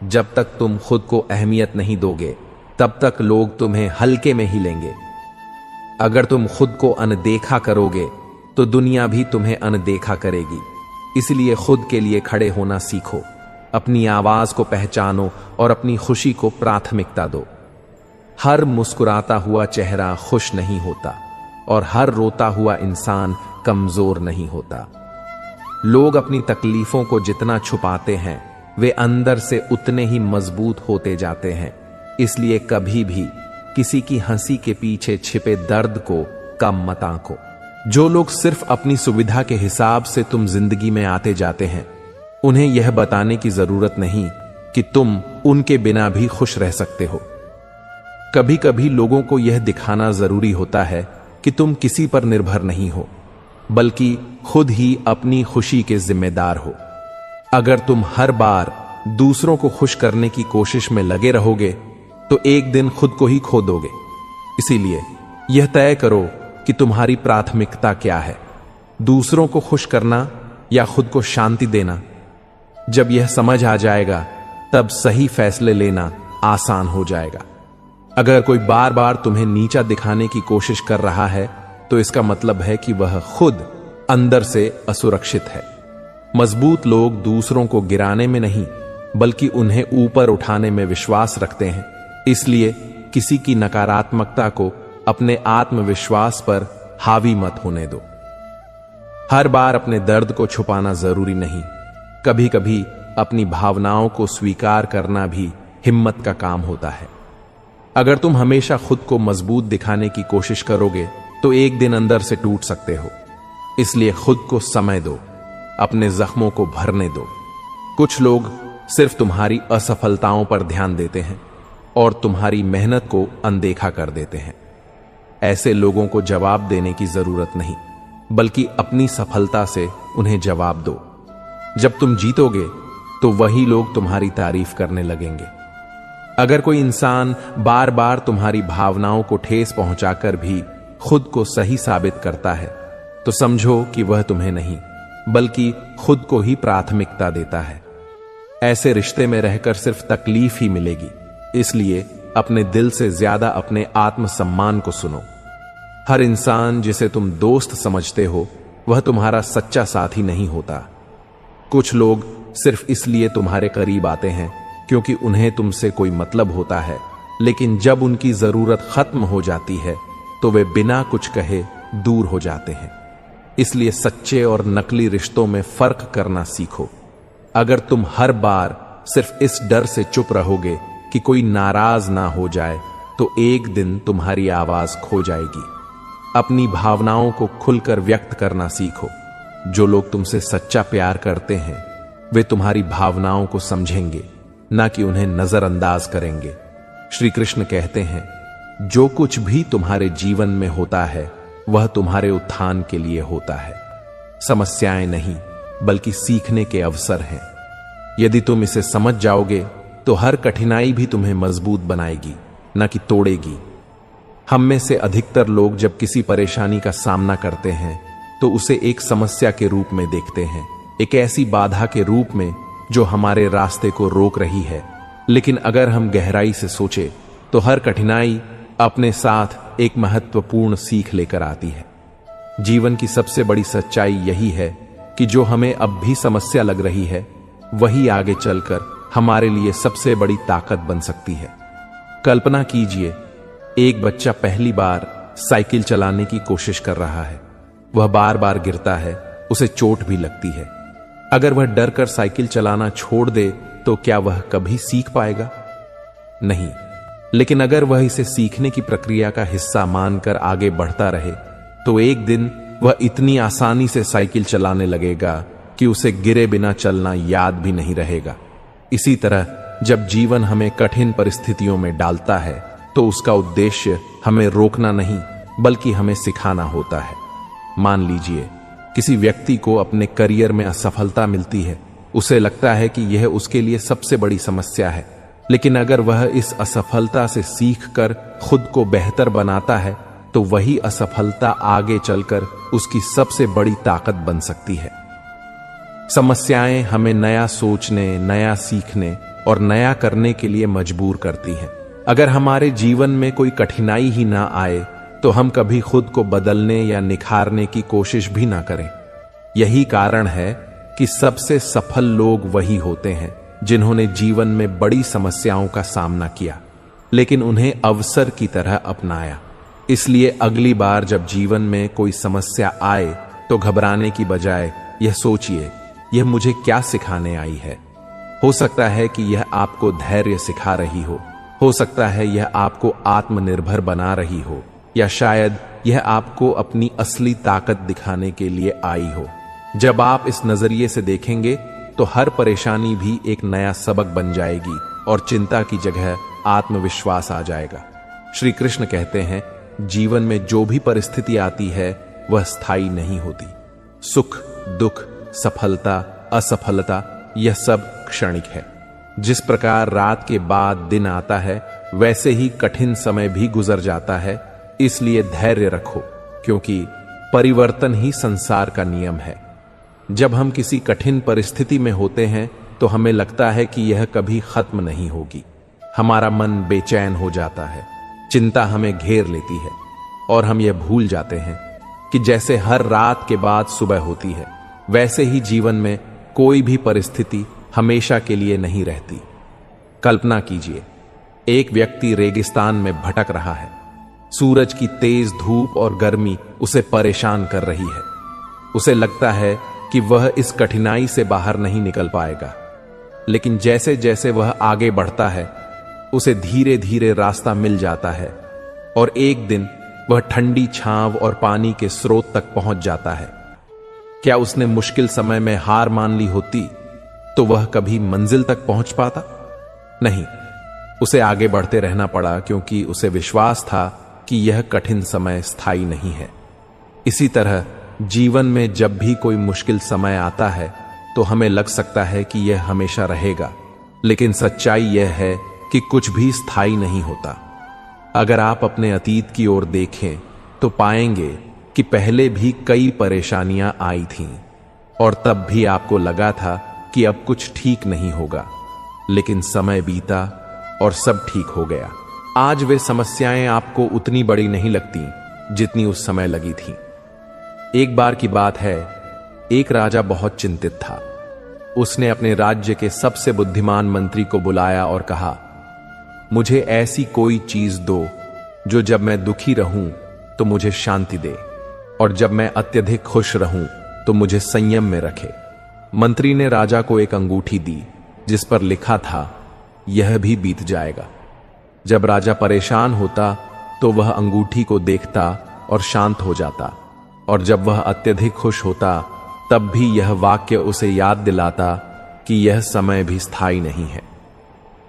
जब तक तुम खुद को अहमियत नहीं दोगे, तब तक लोग तुम्हें हल्के में ही लेंगे। अगर तुम खुद को अनदेखा करोगे, तो दुनिया भी तुम्हें अनदेखा करेगी। इसलिए खुद के लिए खड़े होना सीखो, अपनी आवाज को पहचानो और अपनी खुशी को प्राथमिकता दो। हर मुस्कुराता हुआ चेहरा खुश नहीं होता और हर रोता हुआ इंसान कमजोर नहीं होता। लोग अपनी तकलीफों को जितना छुपाते हैं, वे अंदर से उतने ही मजबूत होते जाते हैं। इसलिए कभी भी किसी की हंसी के पीछे छिपे दर्द को कम मत आंको। जो लोग सिर्फ अपनी सुविधा के हिसाब से तुम जिंदगी में आते जाते हैं, उन्हें यह बताने की जरूरत नहीं कि तुम उनके बिना भी खुश रह सकते हो। कभी कभी लोगों को यह दिखाना जरूरी होता है कि तुम किसी पर निर्भर नहीं हो, बल्कि खुद ही अपनी खुशी के जिम्मेदार हो। अगर तुम हर बार दूसरों को खुश करने की कोशिश में लगे रहोगे तो एक दिन खुद को ही खो दोगे। इसीलिए यह तय करो कि तुम्हारी प्राथमिकता क्या है, दूसरों को खुश करना या खुद को शांति देना। जब यह समझ आ जाएगा तब सही फैसले लेना आसान हो जाएगा। अगर कोई बार बार तुम्हें नीचा दिखाने की कोशिश कर रहा है तो इसका मतलब है कि वह खुद अंदर से असुरक्षित है। मजबूत लोग दूसरों को गिराने में नहीं बल्कि उन्हें ऊपर उठाने में विश्वास रखते हैं। इसलिए किसी की नकारात्मकता को अपने आत्मविश्वास पर हावी मत होने दो। हर बार अपने दर्द को छुपाना जरूरी नहीं, कभी कभी अपनी भावनाओं को स्वीकार करना भी हिम्मत का काम होता है। अगर तुम हमेशा खुद को मजबूत दिखाने की कोशिश करोगे तो एक दिन अंदर से टूट सकते हो। इसलिए खुद को समय दो, अपने जख्मों को भरने दो। कुछ लोग सिर्फ तुम्हारी असफलताओं पर ध्यान देते हैं और तुम्हारी मेहनत को अनदेखा कर देते हैं। ऐसे लोगों को जवाब देने की जरूरत नहीं, बल्कि अपनी सफलता से उन्हें जवाब दो। जब तुम जीतोगे तो वही लोग तुम्हारी तारीफ करने लगेंगे। अगर कोई इंसान बार बार तुम्हारी भावनाओं को ठेस पहुंचाकर भी खुद को सही साबित करता है तो समझो कि वह तुम्हें नहीं बल्कि खुद को ही प्राथमिकता देता है। ऐसे रिश्ते में रहकर सिर्फ तकलीफ ही मिलेगी। इसलिए अपने दिल से ज्यादा अपने आत्मसम्मान को सुनो। हर इंसान जिसे तुम दोस्त समझते हो वह तुम्हारा सच्चा साथी नहीं होता। कुछ लोग सिर्फ इसलिए तुम्हारे करीब आते हैं क्योंकि उन्हें तुमसे कोई मतलब होता है, लेकिन जब उनकी जरूरत खत्म हो जाती है तो वे बिना कुछ कहे दूर हो जाते हैं। इसलिए सच्चे और नकली रिश्तों में फर्क करना सीखो। अगर तुम हर बार सिर्फ इस डर से चुप रहोगे कि कोई नाराज ना हो जाए तो एक दिन तुम्हारी आवाज खो जाएगी। अपनी भावनाओं को खुलकर व्यक्त करना सीखो। जो लोग तुमसे सच्चा प्यार करते हैं वे तुम्हारी भावनाओं को समझेंगे, ना कि उन्हें नजरअंदाज करेंगे। श्री कृष्ण कहते हैं, जो कुछ भी तुम्हारे जीवन में होता है वह तुम्हारे उत्थान के लिए होता है। समस्याएं नहीं बल्कि सीखने के अवसर हैं। यदि तुम इसे समझ जाओगे तो हर कठिनाई भी तुम्हें मजबूत बनाएगी, न कि तोड़ेगी। हम में से अधिकतर लोग जब किसी परेशानी का सामना करते हैं तो उसे एक समस्या के रूप में देखते हैं, एक ऐसी बाधा के रूप में जो हमारे रास्ते को रोक रही है। लेकिन अगर हम गहराई से सोचे तो हर कठिनाई अपने साथ एक महत्वपूर्ण सीख लेकर आती है। जीवन की सबसे बड़ी सच्चाई यही है कि जो हमें अब भी समस्या लग रही है वही आगे चलकर हमारे लिए सबसे बड़ी ताकत बन सकती है। कल्पना कीजिए, एक बच्चा पहली बार साइकिल चलाने की कोशिश कर रहा है। वह बार बार गिरता है, उसे चोट भी लगती है। अगर वह डर कर साइकिल चलाना छोड़ दे तो क्या वह कभी सीख पाएगा? नहीं। लेकिन अगर वह इसे सीखने की प्रक्रिया का हिस्सा मानकर आगे बढ़ता रहे तो एक दिन वह इतनी आसानी से साइकिल चलाने लगेगा कि उसे गिरे बिना चलना याद भी नहीं रहेगा। इसी तरह जब जीवन हमें कठिन परिस्थितियों में डालता है तो उसका उद्देश्य हमें रोकना नहीं बल्कि हमें सिखाना होता है। मान लीजिए, किसी व्यक्ति को अपने करियर में असफलता मिलती है। उसे लगता है कि यह उसके लिए सबसे बड़ी समस्या है, लेकिन अगर वह इस असफलता से सीखकर खुद को बेहतर बनाता है तो वही असफलता आगे चलकर उसकी सबसे बड़ी ताकत बन सकती है। समस्याएं हमें नया सोचने, नया सीखने और नया करने के लिए मजबूर करती हैं। अगर हमारे जीवन में कोई कठिनाई ही ना आए तो हम कभी खुद को बदलने या निखारने की कोशिश भी ना करें। यही कारण है कि सबसे सफल लोग वही होते हैं जिन्होंने जीवन में बड़ी समस्याओं का सामना किया, लेकिन उन्हें अवसर की तरह अपनाया। इसलिए अगली बार जब जीवन में कोई समस्या आए तो घबराने की बजाय यह सोचिए, यह मुझे क्या सिखाने आई है। हो सकता है कि यह आपको धैर्य सिखा रही हो सकता है यह आपको आत्मनिर्भर बना रही हो, या शायद यह आपको अपनी असली ताकत दिखाने के लिए आई हो। जब आप इस नजरिए से देखेंगे तो हर परेशानी भी एक नया सबक बन जाएगी और चिंता की जगह आत्मविश्वास आ जाएगा। श्री कृष्ण कहते हैं, जीवन में जो भी परिस्थिति आती है वह स्थायी नहीं होती। सुख, दुख, सफलता, असफलता, यह सब क्षणिक है। जिस प्रकार रात के बाद दिन आता है, वैसे ही कठिन समय भी गुजर जाता है। इसलिए धैर्य रखो, क्योंकि परिवर्तन ही संसार का नियम है। जब हम किसी कठिन परिस्थिति में होते हैं तो हमें लगता है कि यह कभी खत्म नहीं होगी। हमारा मन बेचैन हो जाता है, चिंता हमें घेर लेती है और हम यह भूल जाते हैं कि जैसे हर रात के बाद सुबह होती है, वैसे ही जीवन में कोई भी परिस्थिति हमेशा के लिए नहीं रहती। कल्पना कीजिए, एक व्यक्ति रेगिस्तान में भटक रहा है। सूरज की तेज धूप और गर्मी उसे परेशान कर रही है। उसे लगता है कि वह इस कठिनाई से बाहर नहीं निकल पाएगा, लेकिन जैसे जैसे वह आगे बढ़ता है, उसे धीरे धीरे रास्ता मिल जाता है और एक दिन वह ठंडी छांव और पानी के स्रोत तक पहुंच जाता है। क्या उसने मुश्किल समय में हार मान ली होती तो वह कभी मंजिल तक पहुंच पाता? नहीं, उसे आगे बढ़ते रहना पड़ा, क्योंकि उसे विश्वास था कि यह कठिन समय स्थायी नहीं है। इसी तरह जीवन में जब भी कोई मुश्किल समय आता है तो हमें लग सकता है कि यह हमेशा रहेगा, लेकिन सच्चाई यह है कि कुछ भी स्थायी नहीं होता। अगर आप अपने अतीत की ओर देखें तो पाएंगे कि पहले भी कई परेशानियां आई थीं और तब भी आपको लगा था कि अब कुछ ठीक नहीं होगा, लेकिन समय बीता और सब ठीक हो गया। आज वे समस्याएं आपको उतनी बड़ी नहीं लगती जितनी उस समय लगी थी। एक बार की बात है, एक राजा बहुत चिंतित था। उसने अपने राज्य के सबसे बुद्धिमान मंत्री को बुलाया और कहा, मुझे ऐसी कोई चीज दो जो जब मैं दुखी रहूं तो मुझे शांति दे, और जब मैं अत्यधिक खुश रहूं तो मुझे संयम में रखे। मंत्री ने राजा को एक अंगूठी दी जिस पर लिखा था, यह भी बीत जाएगा। जब राजा परेशान होता तो वह अंगूठी को देखता और शांत हो जाता, और जब वह अत्यधिक खुश होता तब भी यह वाक्य उसे याद दिलाता कि यह समय भी स्थायी नहीं है।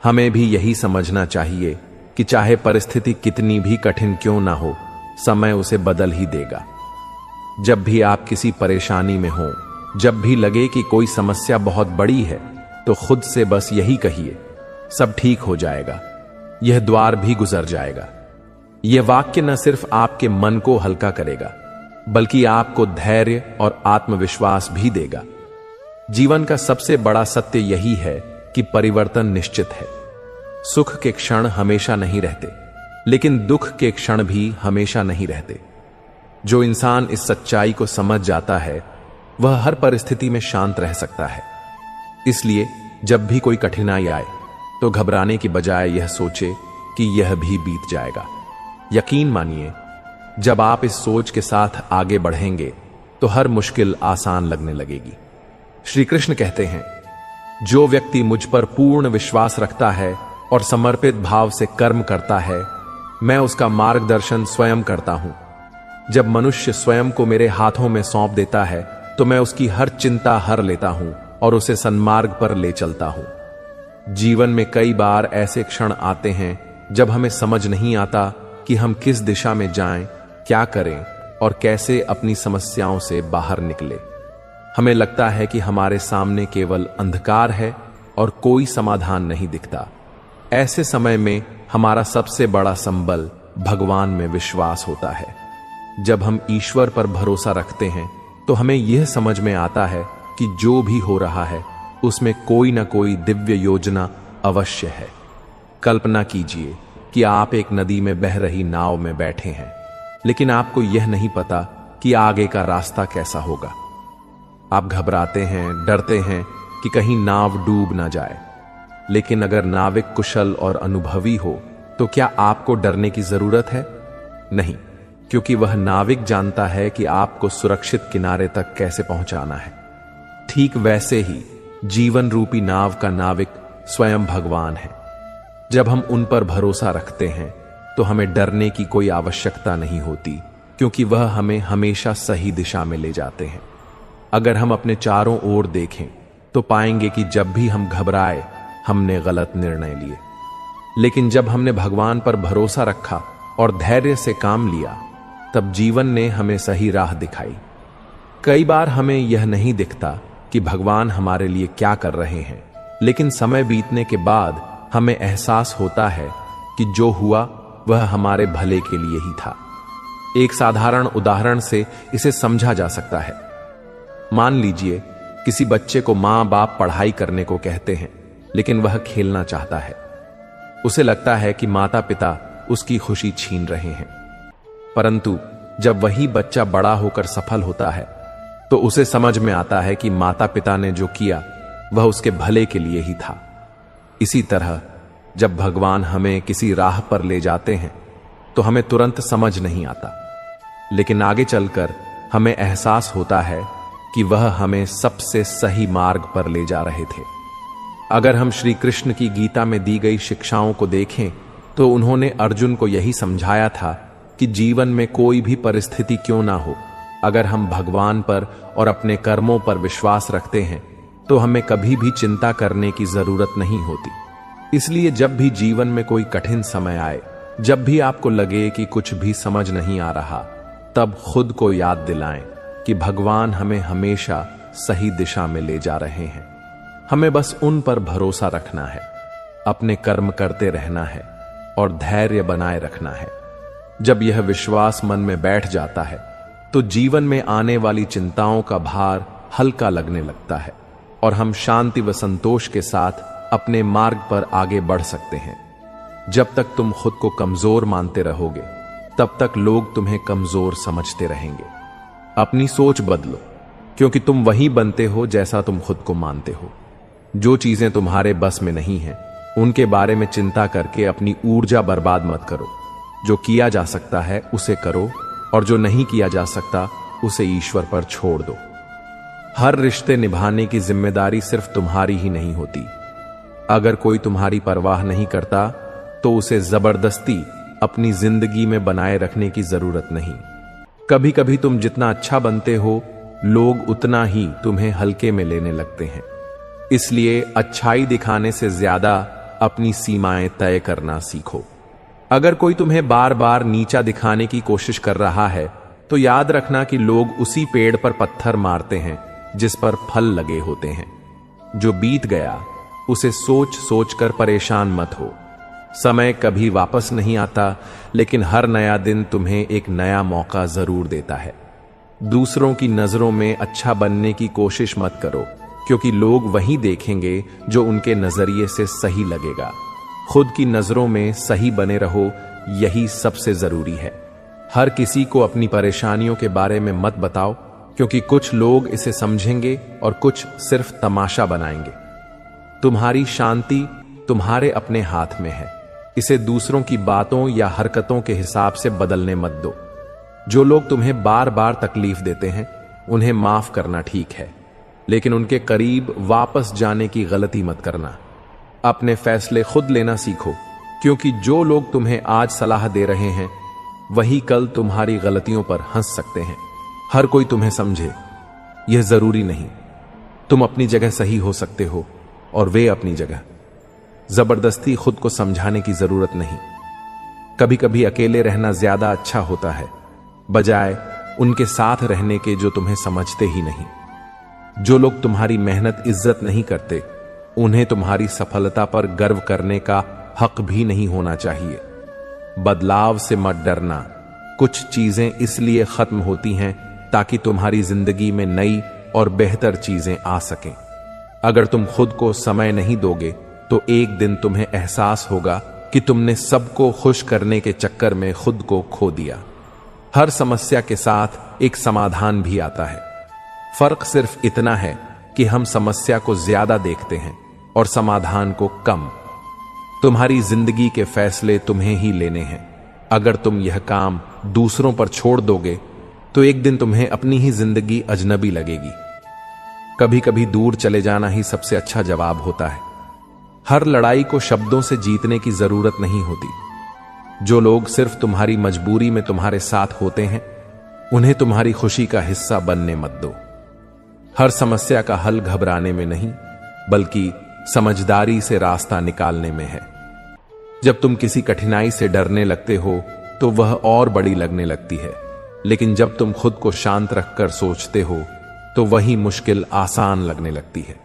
हमें भी यही समझना चाहिए कि चाहे परिस्थिति कितनी भी कठिन क्यों ना हो, समय उसे बदल ही देगा। जब भी आप किसी परेशानी में हो, जब भी लगे कि कोई समस्या बहुत बड़ी है, तो खुद से बस यही कहिए, सब ठीक हो जाएगा, यह द्वार भी गुजर जाएगा। यह वाक्य न सिर्फ आपके मन को हल्का करेगा, बल्कि आपको धैर्य और आत्मविश्वास भी देगा। जीवन का सबसे बड़ा सत्य यही है कि परिवर्तन निश्चित है। सुख के क्षण हमेशा नहीं रहते, लेकिन दुख के क्षण भी हमेशा नहीं रहते। जो इंसान इस सच्चाई को समझ जाता है, वह हर परिस्थिति में शांत रह सकता है। इसलिए जब भी कोई कठिनाई आए तो घबराने की बजाय यह सोचे कि यह भी बीत जाएगा। यकीन मानिए, जब आप इस सोच के साथ आगे बढ़ेंगे तो हर मुश्किल आसान लगने लगेगी। श्री कृष्ण कहते हैं, जो व्यक्ति मुझ पर पूर्ण विश्वास रखता है और समर्पित भाव से कर्म करता है, मैं उसका मार्गदर्शन स्वयं करता हूं। जब मनुष्य स्वयं को मेरे हाथों में सौंप देता है तो मैं उसकी हर चिंता हर लेता हूं और उसे सन्मार्ग पर ले चलता हूं। जीवन में कई बार ऐसे क्षण आते हैं जब हमें समझ नहीं आता कि हम किस दिशा में जाएं, क्या करें और कैसे अपनी समस्याओं से बाहर निकले। हमें लगता है कि हमारे सामने केवल अंधकार है और कोई समाधान नहीं दिखता। ऐसे समय में हमारा सबसे बड़ा संबल भगवान में विश्वास होता है। जब हम ईश्वर पर भरोसा रखते हैं तो हमें यह समझ में आता है कि जो भी हो रहा है उसमें कोई ना कोई दिव्य योजना अवश्य है। कल्पना कीजिए कि आप एक नदी में बह रही नाव में बैठे हैं, लेकिन आपको यह नहीं पता कि आगे का रास्ता कैसा होगा। आप घबराते हैं, डरते हैं कि कहीं नाव डूब ना जाए। लेकिन अगर नाविक कुशल और अनुभवी हो तो क्या आपको डरने की जरूरत है? नहीं, क्योंकि वह नाविक जानता है कि आपको सुरक्षित किनारे तक कैसे पहुंचाना है। ठीक वैसे ही जीवन रूपी नाव का नाविक स्वयं भगवान है। जब हम उन पर भरोसा रखते हैं तो हमें डरने की कोई आवश्यकता नहीं होती, क्योंकि वह हमें हमेशा सही दिशा में ले जाते हैं। अगर हम अपने चारों ओर देखें तो पाएंगे कि जब भी हम घबराए हमने गलत निर्णय लिए, लेकिन जब हमने भगवान पर भरोसा रखा और धैर्य से काम लिया तब जीवन ने हमें सही राह दिखाई। कई बार हमें यह नहीं दिखता कि भगवान हमारे लिए क्या कर रहे हैं, लेकिन समय बीतने के बाद हमें एहसास होता है कि जो हुआ वह हमारे भले के लिए ही था। एक साधारण उदाहरण से इसे समझा जा सकता है। मान लीजिए किसी बच्चे को मां बाप पढ़ाई करने को कहते हैं, लेकिन वह खेलना चाहता है। उसे लगता है कि माता पिता उसकी खुशी छीन रहे हैं, परंतु जब वही बच्चा बड़ा होकर सफल होता है तो उसे समझ में आता है कि माता पिता ने जो किया वह उसके भले के लिए ही था। इसी तरह जब भगवान हमें किसी राह पर ले जाते हैं तो हमें तुरंत समझ नहीं आता, लेकिन आगे चलकर हमें एहसास होता है कि वह हमें सबसे सही मार्ग पर ले जा रहे थे। अगर हम श्री कृष्ण की गीता में दी गई शिक्षाओं को देखें तो उन्होंने अर्जुन को यही समझाया था कि जीवन में कोई भी परिस्थिति क्यों ना हो, अगर हम भगवान पर और अपने कर्मों पर विश्वास रखते हैं तो हमें कभी भी चिंता करने की जरूरत नहीं होती। इसलिए जब भी जीवन में कोई कठिन समय आए, जब भी आपको लगे कि कुछ भी समझ नहीं आ रहा, तब खुद को याद दिलाएं कि भगवान हमें हमेशा सही दिशा में ले जा रहे हैं। हमें बस उन पर भरोसा रखना है, अपने कर्म करते रहना है और धैर्य बनाए रखना है। जब यह विश्वास मन में बैठ जाता है तो जीवन में आने वाली चिंताओं का भार हल्का लगने लगता है और हम शांति व संतोष के साथ अपने मार्ग पर आगे बढ़ सकते हैं। जब तक तुम खुद को कमजोर मानते रहोगे तब तक लोग तुम्हें कमजोर समझते रहेंगे। अपनी सोच बदलो, क्योंकि तुम वही बनते हो जैसा तुम खुद को मानते हो। जो चीजें तुम्हारे बस में नहीं हैं उनके बारे में चिंता करके अपनी ऊर्जा बर्बाद मत करो। जो किया जा सकता है उसे करो और जो नहीं किया जा सकता उसे ईश्वर पर छोड़ दो। हर रिश्ते निभाने की जिम्मेदारी सिर्फ तुम्हारी ही नहीं होती। अगर कोई तुम्हारी परवाह नहीं करता तो उसे जबरदस्ती अपनी जिंदगी में बनाए रखने की जरूरत नहीं। कभी कभी तुम जितना अच्छा बनते हो लोग उतना ही तुम्हें हल्के में लेने लगते हैं। इसलिए अच्छाई दिखाने से ज्यादा अपनी सीमाएं तय करना सीखो। अगर कोई तुम्हें बार बार नीचा दिखाने की कोशिश कर रहा है तो याद रखना कि लोग उसी पेड़ पर पत्थर मारते हैं जिस पर फल लगे होते हैं। जो बीत गया उसे सोच सोचकर परेशान मत हो। समय कभी वापस नहीं आता, लेकिन हर नया दिन तुम्हें एक नया मौका जरूर देता है। दूसरों की नजरों में अच्छा बनने की कोशिश मत करो, क्योंकि लोग वही देखेंगे जो उनके नजरिए से सही लगेगा। खुद की नजरों में सही बने रहो, यही सबसे जरूरी है। हर किसी को अपनी परेशानियों के बारे में मत बताओ, क्योंकि कुछ लोग इसे समझेंगे और कुछ सिर्फ तमाशा बनाएंगे। तुम्हारी शांति तुम्हारे अपने हाथ में है। इसे दूसरों की बातों या हरकतों के हिसाब से बदलने मत दो। जो लोग तुम्हें बार बार तकलीफ देते हैं उन्हें माफ करना ठीक है, लेकिन उनके करीब वापस जाने की गलती मत करना। अपने फैसले खुद लेना सीखो, क्योंकि जो लोग तुम्हें आज सलाह दे रहे हैं वही कल तुम्हारी गलतियों पर हंस सकते हैं। हर कोई तुम्हें समझे यह जरूरी नहीं। तुम अपनी जगह सही हो सकते हो और वे अपनी जगह। जबरदस्ती खुद को समझाने की जरूरत नहीं। कभी कभी अकेले रहना ज्यादा अच्छा होता है, बजाय उनके साथ रहने के जो तुम्हें समझते ही नहीं। जो लोग तुम्हारी मेहनत इज्जत नहीं करते उन्हें तुम्हारी सफलता पर गर्व करने का हक भी नहीं होना चाहिए। बदलाव से मत डरना। कुछ चीजें इसलिए खत्म होती हैं ताकि तुम्हारी जिंदगी में नई और बेहतर चीजें आ सकें। अगर तुम खुद को समय नहीं दोगे तो एक दिन तुम्हें एहसास होगा कि तुमने सबको खुश करने के चक्कर में खुद को खो दिया। हर समस्या के साथ एक समाधान भी आता है। फर्क सिर्फ इतना है कि हम समस्या को ज्यादा देखते हैं और समाधान को कम। तुम्हारी जिंदगी के फैसले तुम्हें ही लेने हैं। अगर तुम यह काम दूसरों पर छोड़ दोगे तो एक दिन तुम्हें अपनी ही जिंदगी अजनबी लगेगी। कभी कभी दूर चले जाना ही सबसे अच्छा जवाब होता है। हर लड़ाई को शब्दों से जीतने की जरूरत नहीं होती। जो लोग सिर्फ तुम्हारी मजबूरी में तुम्हारे साथ होते हैं उन्हें तुम्हारी खुशी का हिस्सा बनने मत दो। हर समस्या का हल घबराने में नहीं, बल्कि समझदारी से रास्ता निकालने में है। जब तुम किसी कठिनाई से डरने लगते हो तो वह और बड़ी लगने लगती है, लेकिन जब तुम खुद को शांत रखकर सोचते हो तो वही मुश्किल आसान लगने लगती है।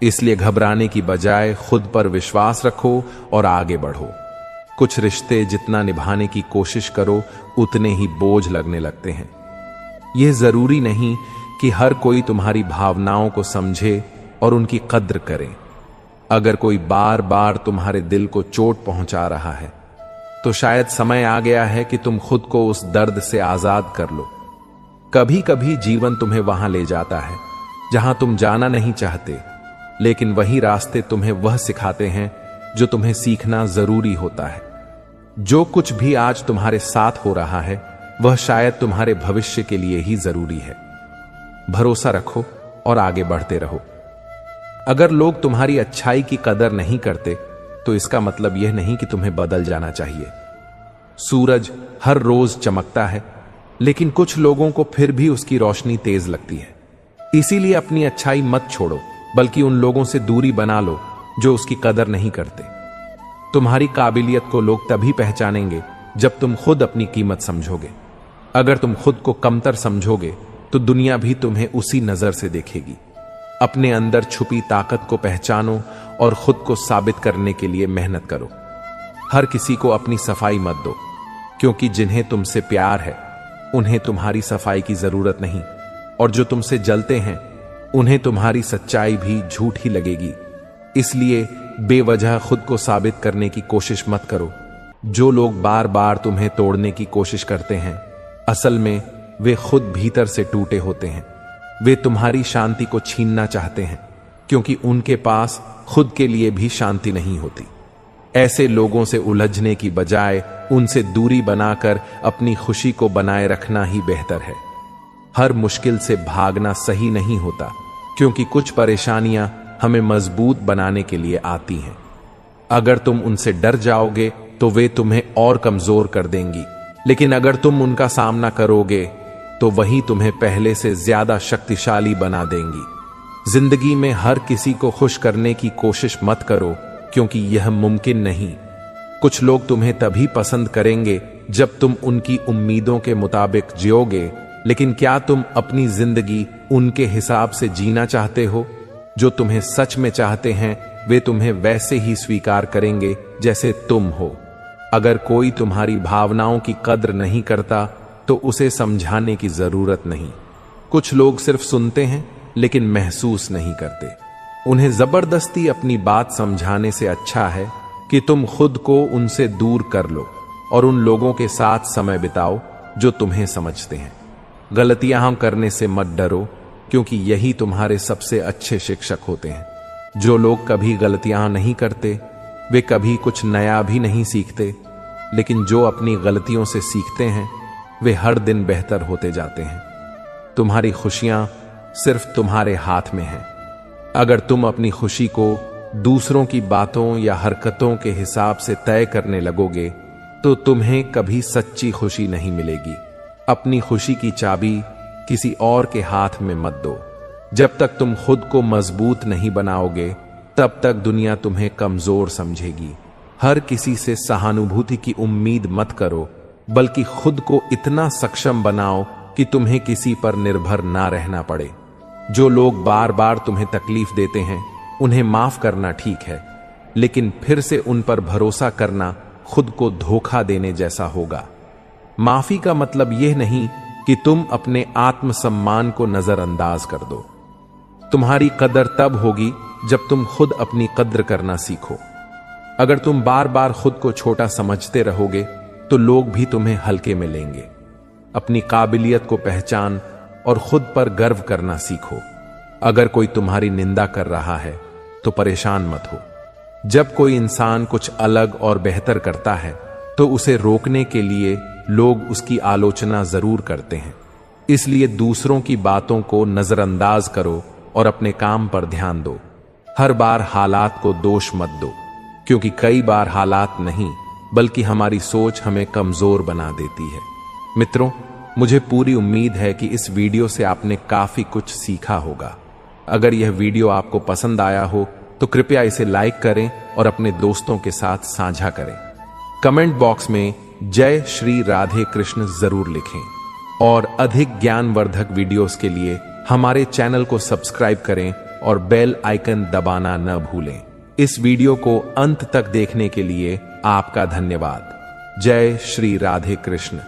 इसलिए घबराने की बजाय खुद पर विश्वास रखो और आगे बढ़ो। कुछ रिश्ते जितना निभाने की कोशिश करो उतने ही बोझ लगने लगते हैं। यह जरूरी नहीं कि हर कोई तुम्हारी भावनाओं को समझे और उनकी कद्र करे। अगर कोई बार बार तुम्हारे दिल को चोट पहुंचा रहा है तो शायद समय आ गया है कि तुम खुद को उस दर्द से आजाद कर लो। कभी कभी जीवन तुम्हें वहां ले जाता है जहां तुम जाना नहीं चाहते, लेकिन वही रास्ते तुम्हें वह सिखाते हैं जो तुम्हें सीखना जरूरी होता है। जो कुछ भी आज तुम्हारे साथ हो रहा है वह शायद तुम्हारे भविष्य के लिए ही जरूरी है। भरोसा रखो और आगे बढ़ते रहो। अगर लोग तुम्हारी अच्छाई की कदर नहीं करते तो इसका मतलब यह नहीं कि तुम्हें बदल जाना चाहिए। सूरज हर रोज चमकता है, लेकिन कुछ लोगों को फिर भी उसकी रोशनी तेज लगती है। इसीलिए अपनी अच्छाई मत छोड़ो, बल्कि उन लोगों से दूरी बना लो जो उसकी कदर नहीं करते। तुम्हारी काबिलियत को लोग तभी पहचानेंगे जब तुम खुद अपनी कीमत समझोगे। अगर तुम खुद को कमतर समझोगे तो दुनिया भी तुम्हें उसी नजर से देखेगी। अपने अंदर छुपी ताकत को पहचानो और खुद को साबित करने के लिए मेहनत करो। हर किसी को अपनी सफाई मत दो, क्योंकि जिन्हें तुमसे प्यार है उन्हें तुम्हारी सफाई की जरूरत नहीं, और जो तुमसे जलते हैं उन्हें तुम्हारी सच्चाई भी झूठी लगेगी। इसलिए बेवजह खुद को साबित करने की कोशिश मत करो। जो लोग बार बार तुम्हें तोड़ने की कोशिश करते हैं, असल में वे खुद भीतर से टूटे होते हैं। वे तुम्हारी शांति को छीनना चाहते हैं, क्योंकि उनके पास खुद के लिए भी शांति नहीं होती। ऐसे लोगों से उलझने की बजाय उनसे दूरी बनाकर अपनी खुशी को बनाए रखना ही बेहतर है। हर मुश्किल से भागना सही नहीं होता, क्योंकि कुछ परेशानियां हमें मजबूत बनाने के लिए आती हैं। अगर तुम उनसे डर जाओगे तो वे तुम्हें और कमजोर कर देंगी, लेकिन अगर तुम उनका सामना करोगे तो वही तुम्हें पहले से ज्यादा शक्तिशाली बना देंगी। जिंदगी में हर किसी को खुश करने की कोशिश मत करो, क्योंकि यह मुमकिन नहीं। कुछ लोग तुम्हें तभी पसंद करेंगे जब तुम उनकी उम्मीदों के मुताबिक जियोगे, लेकिन क्या तुम अपनी जिंदगी उनके हिसाब से जीना चाहते हो? जो तुम्हें सच में चाहते हैं वे तुम्हें वैसे ही स्वीकार करेंगे जैसे तुम हो। अगर कोई तुम्हारी भावनाओं की कद्र नहीं करता तो उसे समझाने की जरूरत नहीं। कुछ लोग सिर्फ सुनते हैं लेकिन महसूस नहीं करते। उन्हें जबरदस्ती अपनी बात समझाने से अच्छा है कि तुम खुद को उनसे दूर कर लो और उन लोगों के साथ समय बिताओ जो तुम्हें समझते हैं। गलतियां करने से मत डरो, क्योंकि यही तुम्हारे सबसे अच्छे शिक्षक होते हैं। जो लोग कभी गलतियां नहीं करते वे कभी कुछ नया भी नहीं सीखते, लेकिन जो अपनी गलतियों से सीखते हैं वे हर दिन बेहतर होते जाते हैं। तुम्हारी खुशियां सिर्फ तुम्हारे हाथ में हैं। अगर तुम अपनी खुशी को दूसरों की बातों या हरकतों के हिसाब से तय करने लगोगे तो तुम्हें कभी सच्ची खुशी नहीं मिलेगी। अपनी खुशी की चाबी किसी और के हाथ में मत दो। जब तक तुम खुद को मजबूत नहीं बनाओगे तब तक दुनिया तुम्हें कमजोर समझेगी। हर किसी से सहानुभूति की उम्मीद मत करो, बल्कि खुद को इतना सक्षम बनाओ कि तुम्हें किसी पर निर्भर ना रहना पड़े। जो लोग बार बार तुम्हें तकलीफ देते हैं उन्हें माफ करना ठीक है, लेकिन फिर से उन पर भरोसा करना खुद को धोखा देने जैसा होगा। माफी का मतलब यह नहीं कि तुम अपने आत्मसम्मान को नजरअंदाज कर दो। तुम्हारी कदर तब होगी जब तुम खुद अपनी कद्र करना सीखो। अगर तुम बार बार खुद को छोटा समझते रहोगे तो लोग भी तुम्हें हल्के में लेंगे। अपनी काबिलियत को पहचान और खुद पर गर्व करना सीखो। अगर कोई तुम्हारी निंदा कर रहा है तो परेशान मत हो। जब कोई इंसान कुछ अलग और बेहतर करता है तो उसे रोकने के लिए लोग उसकी आलोचना जरूर करते हैं। इसलिए दूसरों की बातों को नजरअंदाज करो और अपने काम पर ध्यान दो। हर बार हालात को दोष मत दो, क्योंकि कई बार हालात नहीं बल्कि हमारी सोच हमें कमजोर बना देती है। मित्रों, मुझे पूरी उम्मीद है कि इस वीडियो से आपने काफी कुछ सीखा होगा। अगर यह वीडियो आपको पसंद आया हो तो कृपया इसे लाइक करें और अपने दोस्तों के साथ साझा करें। कमेंट बॉक्स में जय श्री राधे कृष्ण जरूर लिखें और अधिक ज्ञानवर्धक वीडियोस के लिए हमारे चैनल को सब्सक्राइब करें और बेल आइकन दबाना न भूलें। इस वीडियो को अंत तक देखने के लिए आपका धन्यवाद। जय श्री राधे कृष्ण।